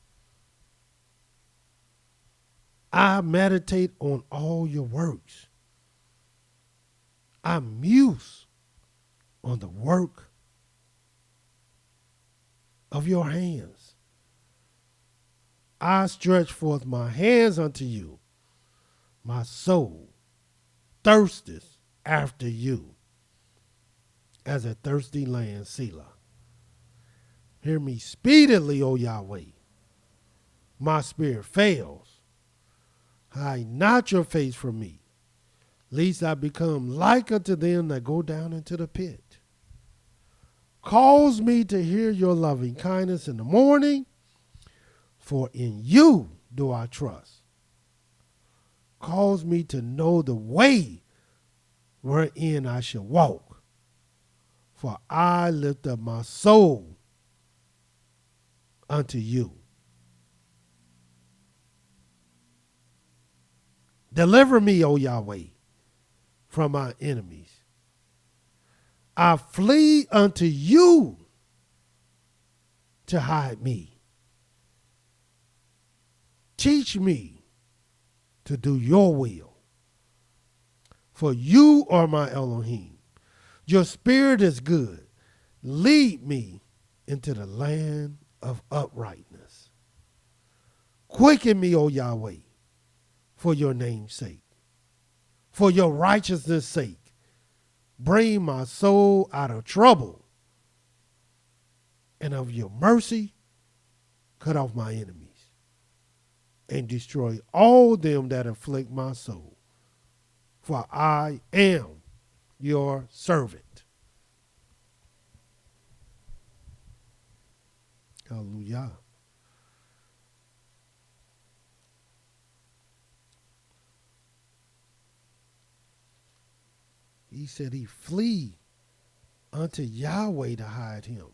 I meditate on all your works. I muse on the work of your hands. I stretch forth my hands unto you. My soul thirsteth after you as a thirsty land, Selah. Hear me speedily, O Yahweh. My spirit fails. Hide not your face from me, lest I become like unto them that go down into the pit. Cause me to hear your loving kindness in the morning, for in you do I trust. Cause me to know the way wherein I shall walk, for I lift up my soul unto you. Deliver me, O Yahweh, from my enemies. I flee unto you to hide me. Teach me to do your will. For you are my Elohim. Your spirit is good. Lead me into the land of uprightness. Quicken me, O Yahweh, for your name's sake. For your righteousness' sake. Bring my soul out of trouble. And of your mercy, cut off my enemies. And destroy all them that afflict my soul. For I am your servant. Hallelujah. he said he flee unto Yahweh to hide him.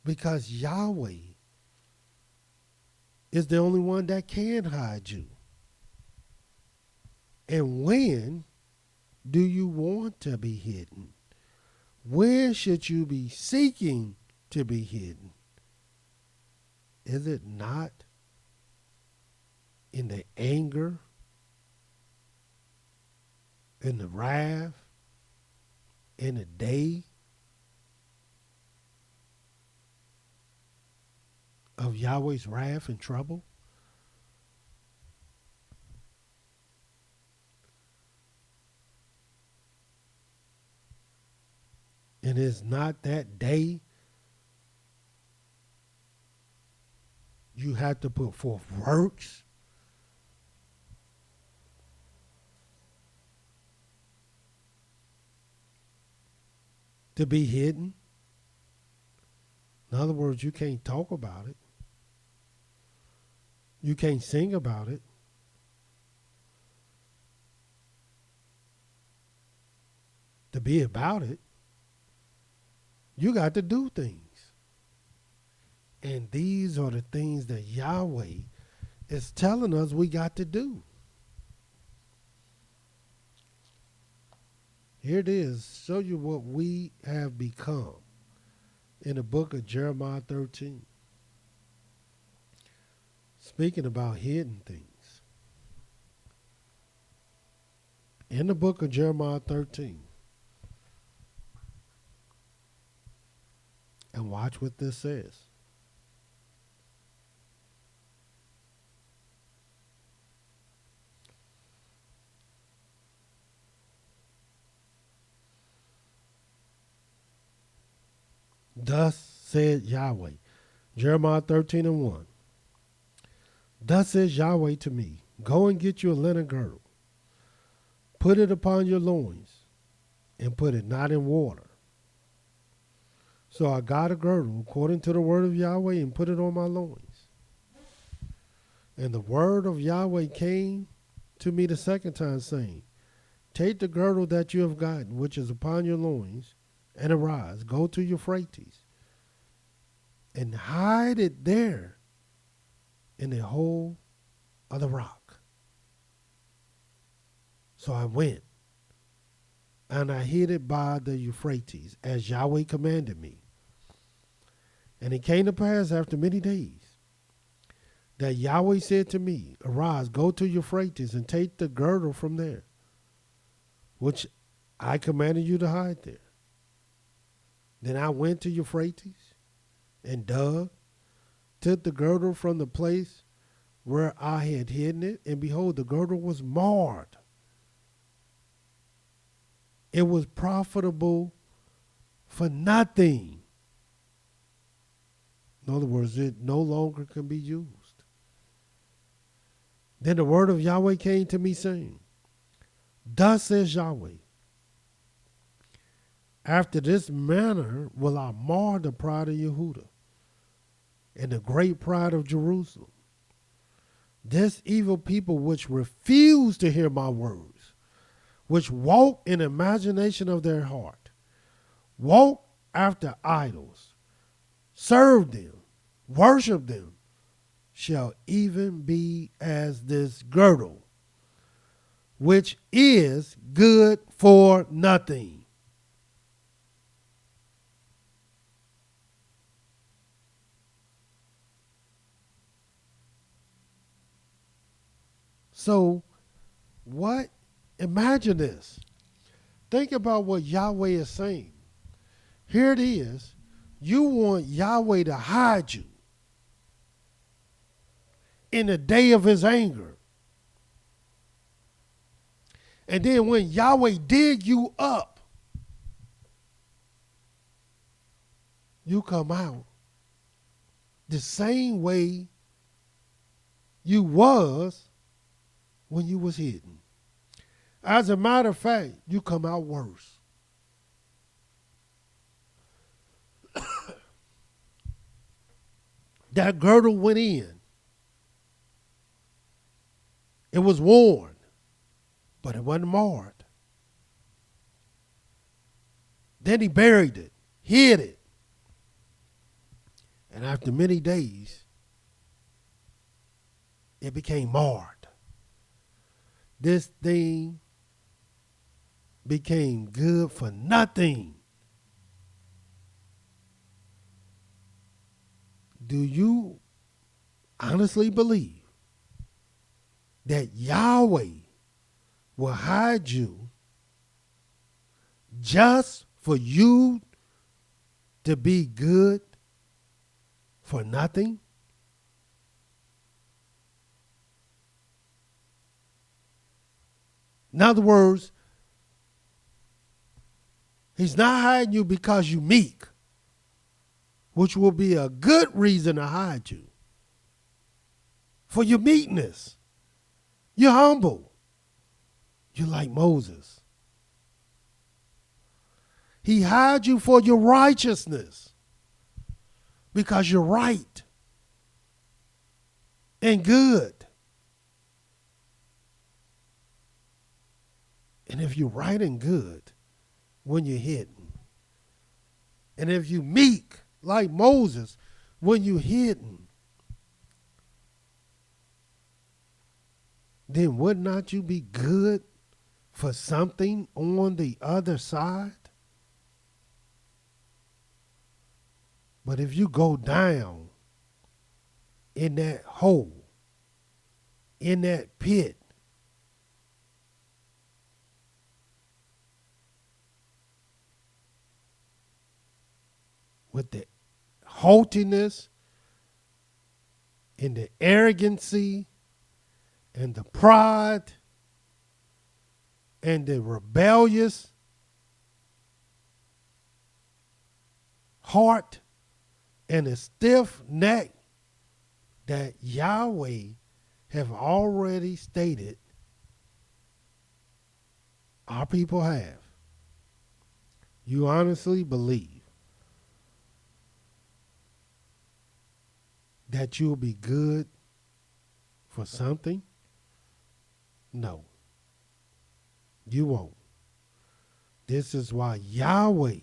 Because Yahweh is the only one that can hide you. And when do you want to be hidden? When should you be seeking to be hidden? Is it not in the anger, in the wrath, in the day of Yahweh's wrath and trouble? And is not that day you have to put forth works to be hidden? In other words, you can't talk about it. You can't sing about it. To be about it, you got to do things. And these are the things that Yahweh is telling us we got to do. Here it is, show you what we have become in the book of Jeremiah 13. Speaking about hidden things. In the book of Jeremiah 13. And watch what this says. Thus said Yahweh, Jeremiah 13:1. Thus says Yahweh to me, go and get you a linen girdle, put it upon your loins, and put it not in water. So I got a girdle according to the word of Yahweh and put it on my loins. And the word of Yahweh came to me the second time, saying, take the girdle that you have gotten, which is upon your loins, and arise, go to Euphrates, and hide it there in the hole of the rock. So I went, and I hid it by the Euphrates, as Yahweh commanded me. And it came to pass after many days that Yahweh said to me, arise, go to Euphrates, and take the girdle from there, which I commanded you to hide there. Then I went to Euphrates and dug, took the girdle from the place where I had hidden it, and behold, the girdle was marred. It was profitable for nothing. In other words, it no longer can be used. Then the word of Yahweh came to me, saying, thus says Yahweh, after this manner will I mar the pride of Yehudah and the great pride of Jerusalem. This evil people which refuse to hear my words, which walk in imagination of their heart, walk after idols, serve them, worship them, shall even be as this girdle, which is good for nothing. So, what? Imagine this. Think about what Yahweh is saying. Here it is. You want Yahweh to hide you in the day of his anger. And then when Yahweh dig you up, you come out the same way you was when you was hidden. As a matter of fact, you come out worse. That girdle went in. It was worn. but it wasn't marred. Then he buried it, hid it. And after many days, it became marred. This thing became good for nothing. Do you honestly believe that Yahweh will hide you just for you to be good for nothing? In other words, he's not hiding you because you meek, which will be a good reason to hide you. For your meekness. You're humble. You're like Moses. He hides you for your righteousness because you're right and good. And if you're right and good when you're hidden, and if you meek like Moses when you're hidden, then would not you be good for something on the other side? But if you go down in that hole, in that pit, with the haughtiness and the arrogancy and the pride and the rebellious heart and the stiff neck that Yahweh have already stated our people have, you honestly believe that you'll be good for something? No, you won't. This is why Yahweh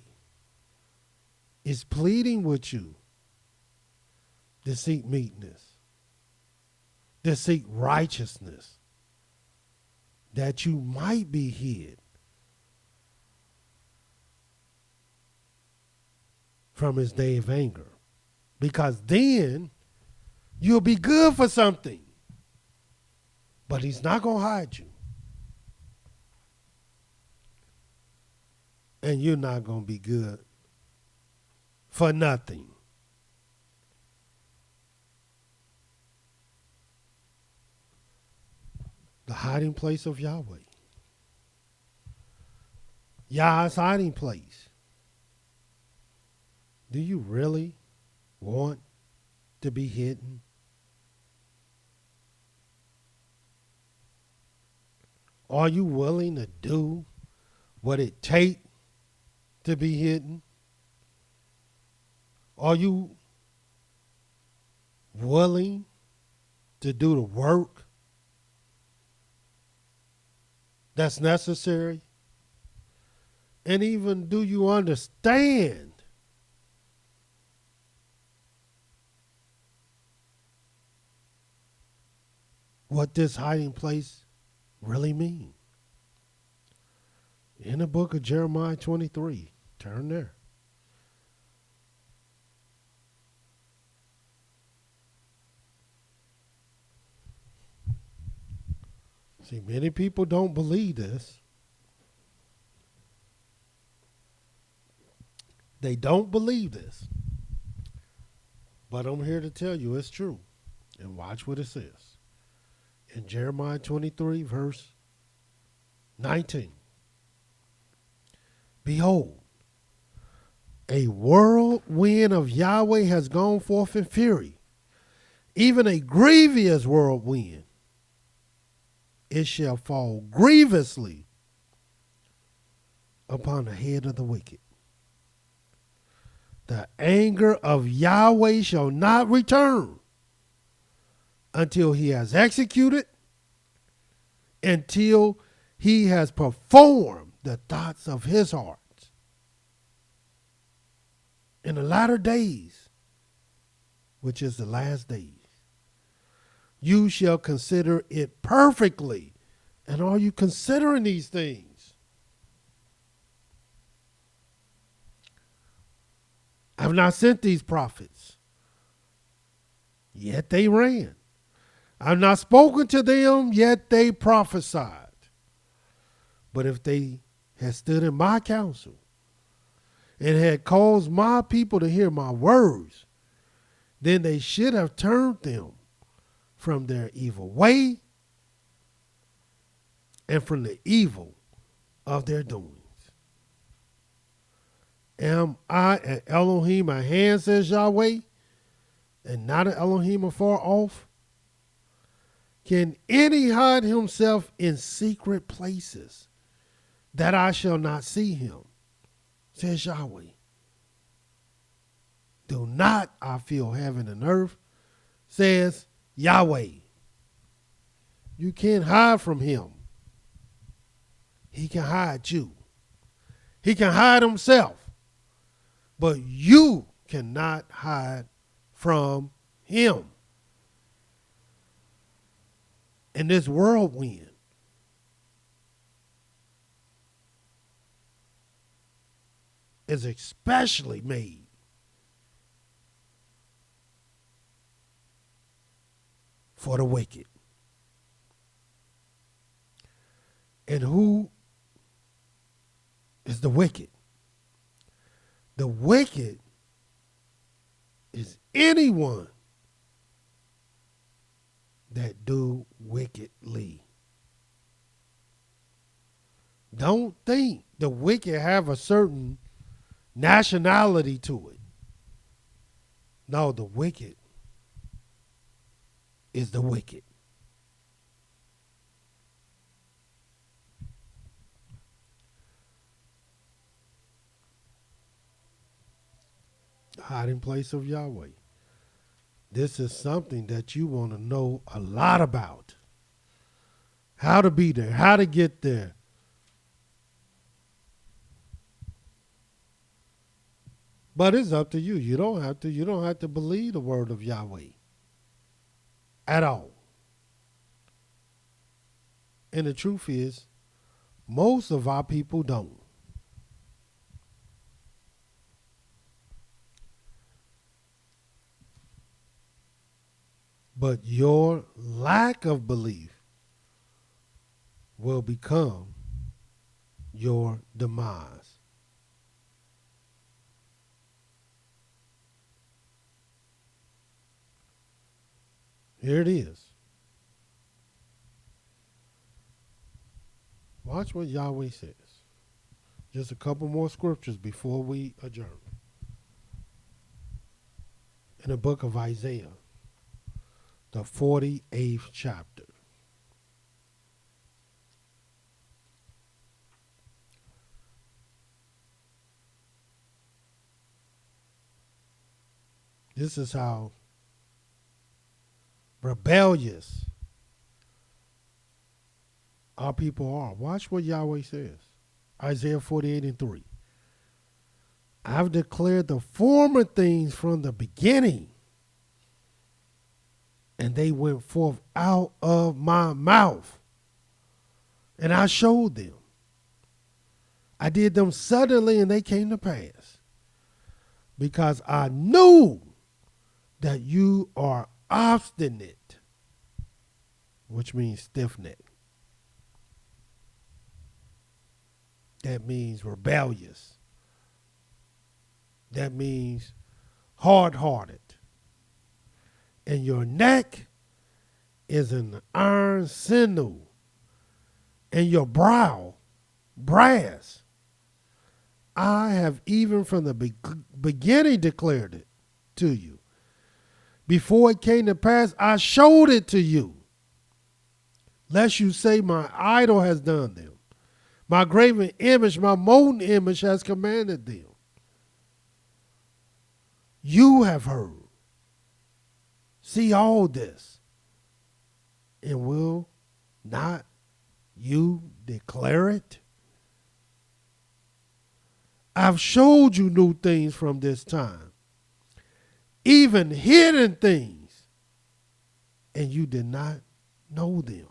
is pleading with you to seek meekness, to seek righteousness, that you might be hid from his day of anger. Because then you'll be good for something. But he's not going to hide you. And you're not going to be good for nothing. The hiding place of Yahweh. Yah's hiding place. Do you really want to be hidden? Are you willing to do what it takes to be hidden? Are you willing to do the work that's necessary? And even do you understand what this hiding place really mean? In the book of Jeremiah 23, turn there. See, many people don't believe this. They don't believe this. But I'm here to tell you it's true. And watch what it says. In Jeremiah 23, verse 19. Behold, a whirlwind of Yahweh has gone forth in fury, even a grievous whirlwind. It shall fall grievously upon the head of the wicked. The anger of Yahweh shall not return until he has executed, until he has performed the thoughts of his heart. In the latter days, which is the last days, you shall consider it perfectly. And are you considering these things? I have not sent these prophets, yet they ran. I have not spoken to them, yet they prophesied. But if they had stood in my counsel and had caused my people to hear my words, then they should have turned them from their evil way and from the evil of their doings. Am I an Elohim at hand, says Yahweh, and not an Elohim afar off? Can any hide himself in secret places that I shall not see him, says Yahweh? Do not I feel heaven and earth, says Yahweh. You can't hide from him. He can hide you. He can hide himself. But you cannot hide from him. And this whirlwind is especially made for the wicked. And who is the wicked? The wicked is anyone that do wickedly. Don't think the wicked have a certain nationality to it. No, the wicked is the wicked. The hiding place of Yahweh. This is something that you want to know a lot about. How to be there, how to get there. But it's up to you. You don't have to believe the word of Yahweh at all. And the truth is, most of our people don't. But your lack of belief will become your demise. Here it is. Watch what Yahweh says. Just a couple more scriptures before we adjourn. In the book of Isaiah, the 48th chapter. This is how rebellious our people are. Watch what Yahweh says. Isaiah 48:3. I've declared the former things from the beginning, and they went forth out of my mouth, and I showed them. I did them suddenly, and they came to pass, because I knew that you are obstinate, which means stiff-necked. That means rebellious. That means hard-hearted. And your neck is an iron sinew, and your brow brass. I have even from the beginning declared it to you. Before it came to pass, I showed it to you. Lest you say, my idol has done them. My graven image, my molten image has commanded them. You have heard. See all this, and will not you declare it? I've showed you new things from this time, even hidden things, and you did not know them.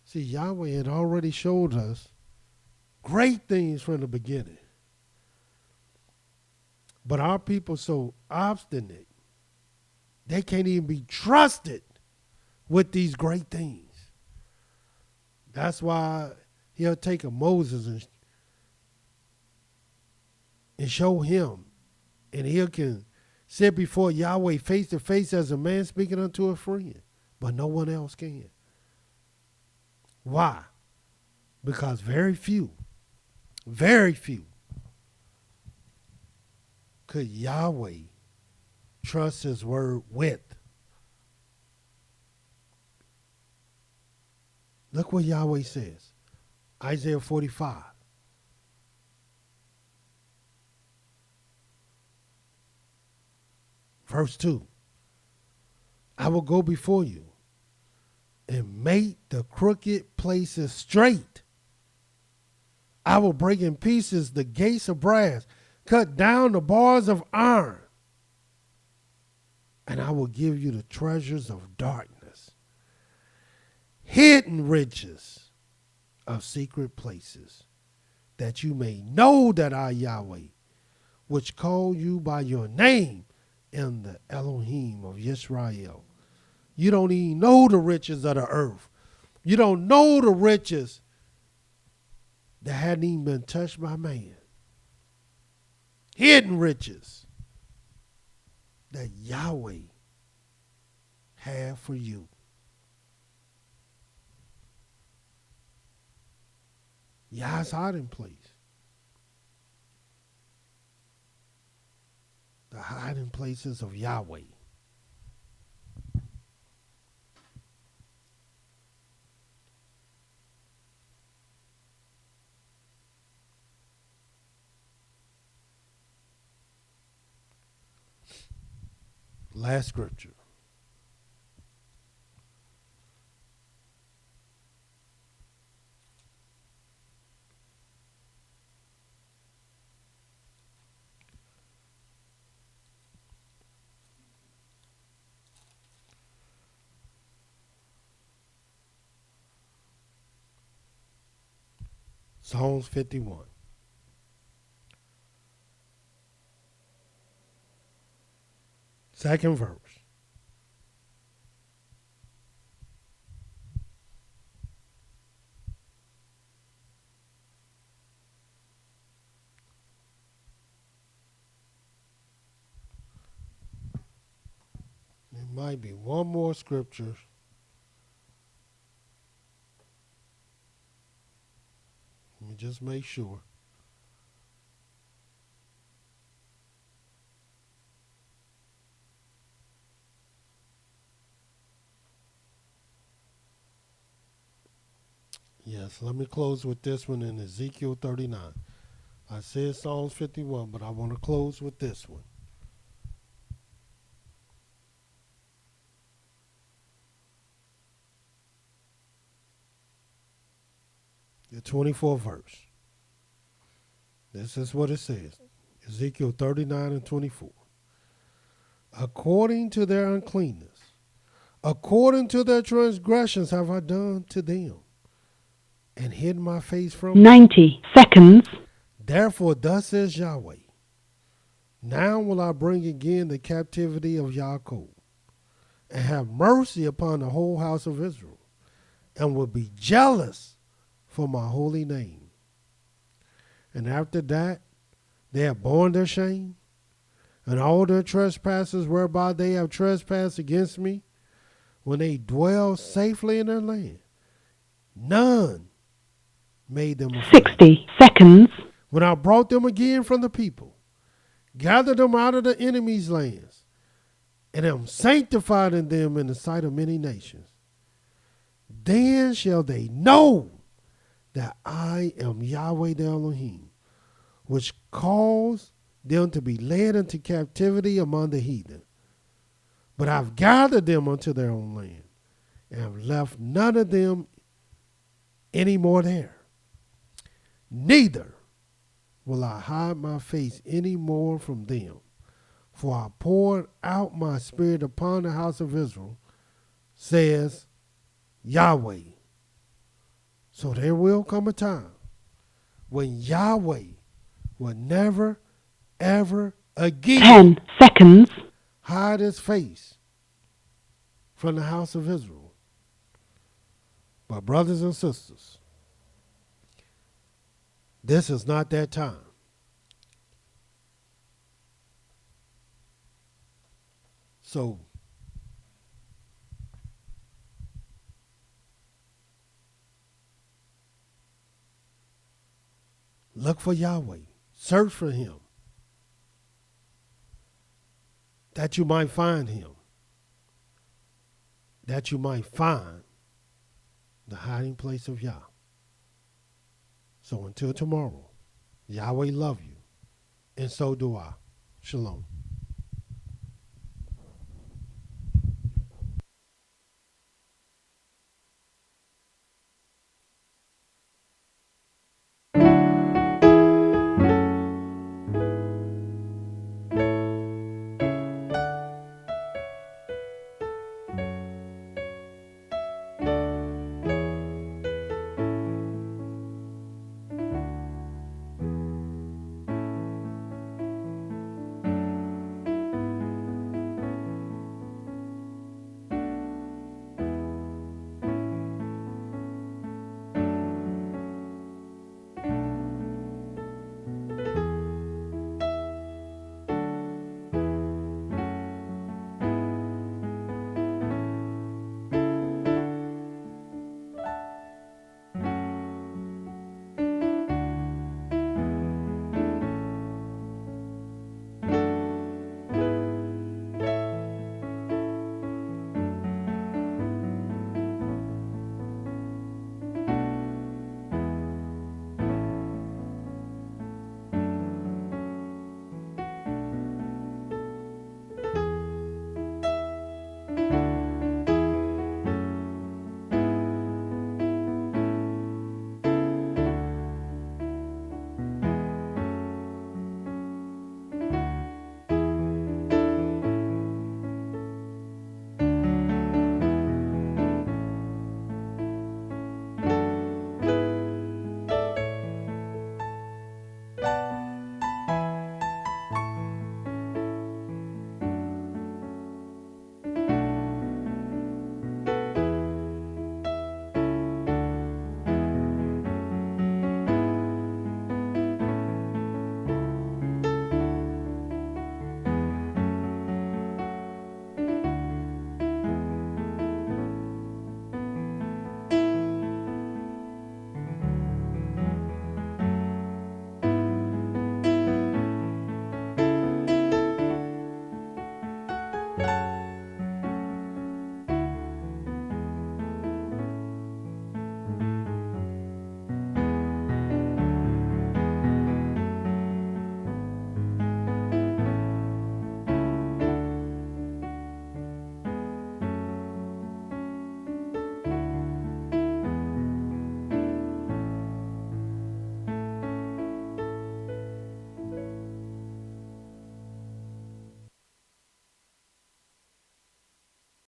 See, Yahweh had already showed us great things from the beginning. But our people so obstinate, they can't even be trusted with these great things. That's why he'll take a Moses and show him, and he can sit before Yahweh face to face as a man speaking unto a friend, but no one else can. Why? Because very few could Yahweh trust his word with. Look what Yahweh says. Isaiah 45. Verse 2. I will go before you and make the crooked places straight. I will break in pieces the gates of brass, cut down the bars of iron, and I will give you the treasures of darkness, hidden riches of secret places, that you may know that I, Yahweh, which call you by your name, am the Elohim of YIsraEL. You don't even know the riches of the earth. You don't know the riches that hadn't even been touched by man. Hidden riches that Yahweh had for you. Yah's hiding place. The hiding places of Yahweh. Last scripture. Psalms 51. Second verse. There might be one more scripture. Let me just make sure. Yes, let me close with this one in Ezekiel 39. I said Psalms 51, but I want to close with this one. The 24th verse. This is what it says. Ezekiel 39 and 24. According to their uncleanness, according to their transgressions have I done to them, and hid my face from 90 seconds. Therefore, thus says Yahweh, now will I bring again the captivity of Yaakov, and have mercy upon the whole house of Israel, and will be jealous for my holy name. And after that, they have borne their shame, and all their trespasses whereby they have trespassed against me, when they dwell safely in their land. None made them afraid. 60 seconds. When I brought them again from the people, gathered them out of the enemy's lands, and am sanctified in them in the sight of many nations. Then shall they know that I am Yahweh the Elohim, which caused them to be led into captivity among the heathen. But I've gathered them unto their own land, and have left none of them any more there. Neither will I hide my face any more from them, for I poured out my spirit upon the house of Israel, says Yahweh. So there will come a time when Yahweh will never, ever again 10 seconds. hide his face from the house of Israel. But brothers and sisters, this is not that time. So look for Yahweh. Search for him, that you might find him, that you might find the hiding place of Yah. So until tomorrow, Yahweh love you, and so do I. Shalom.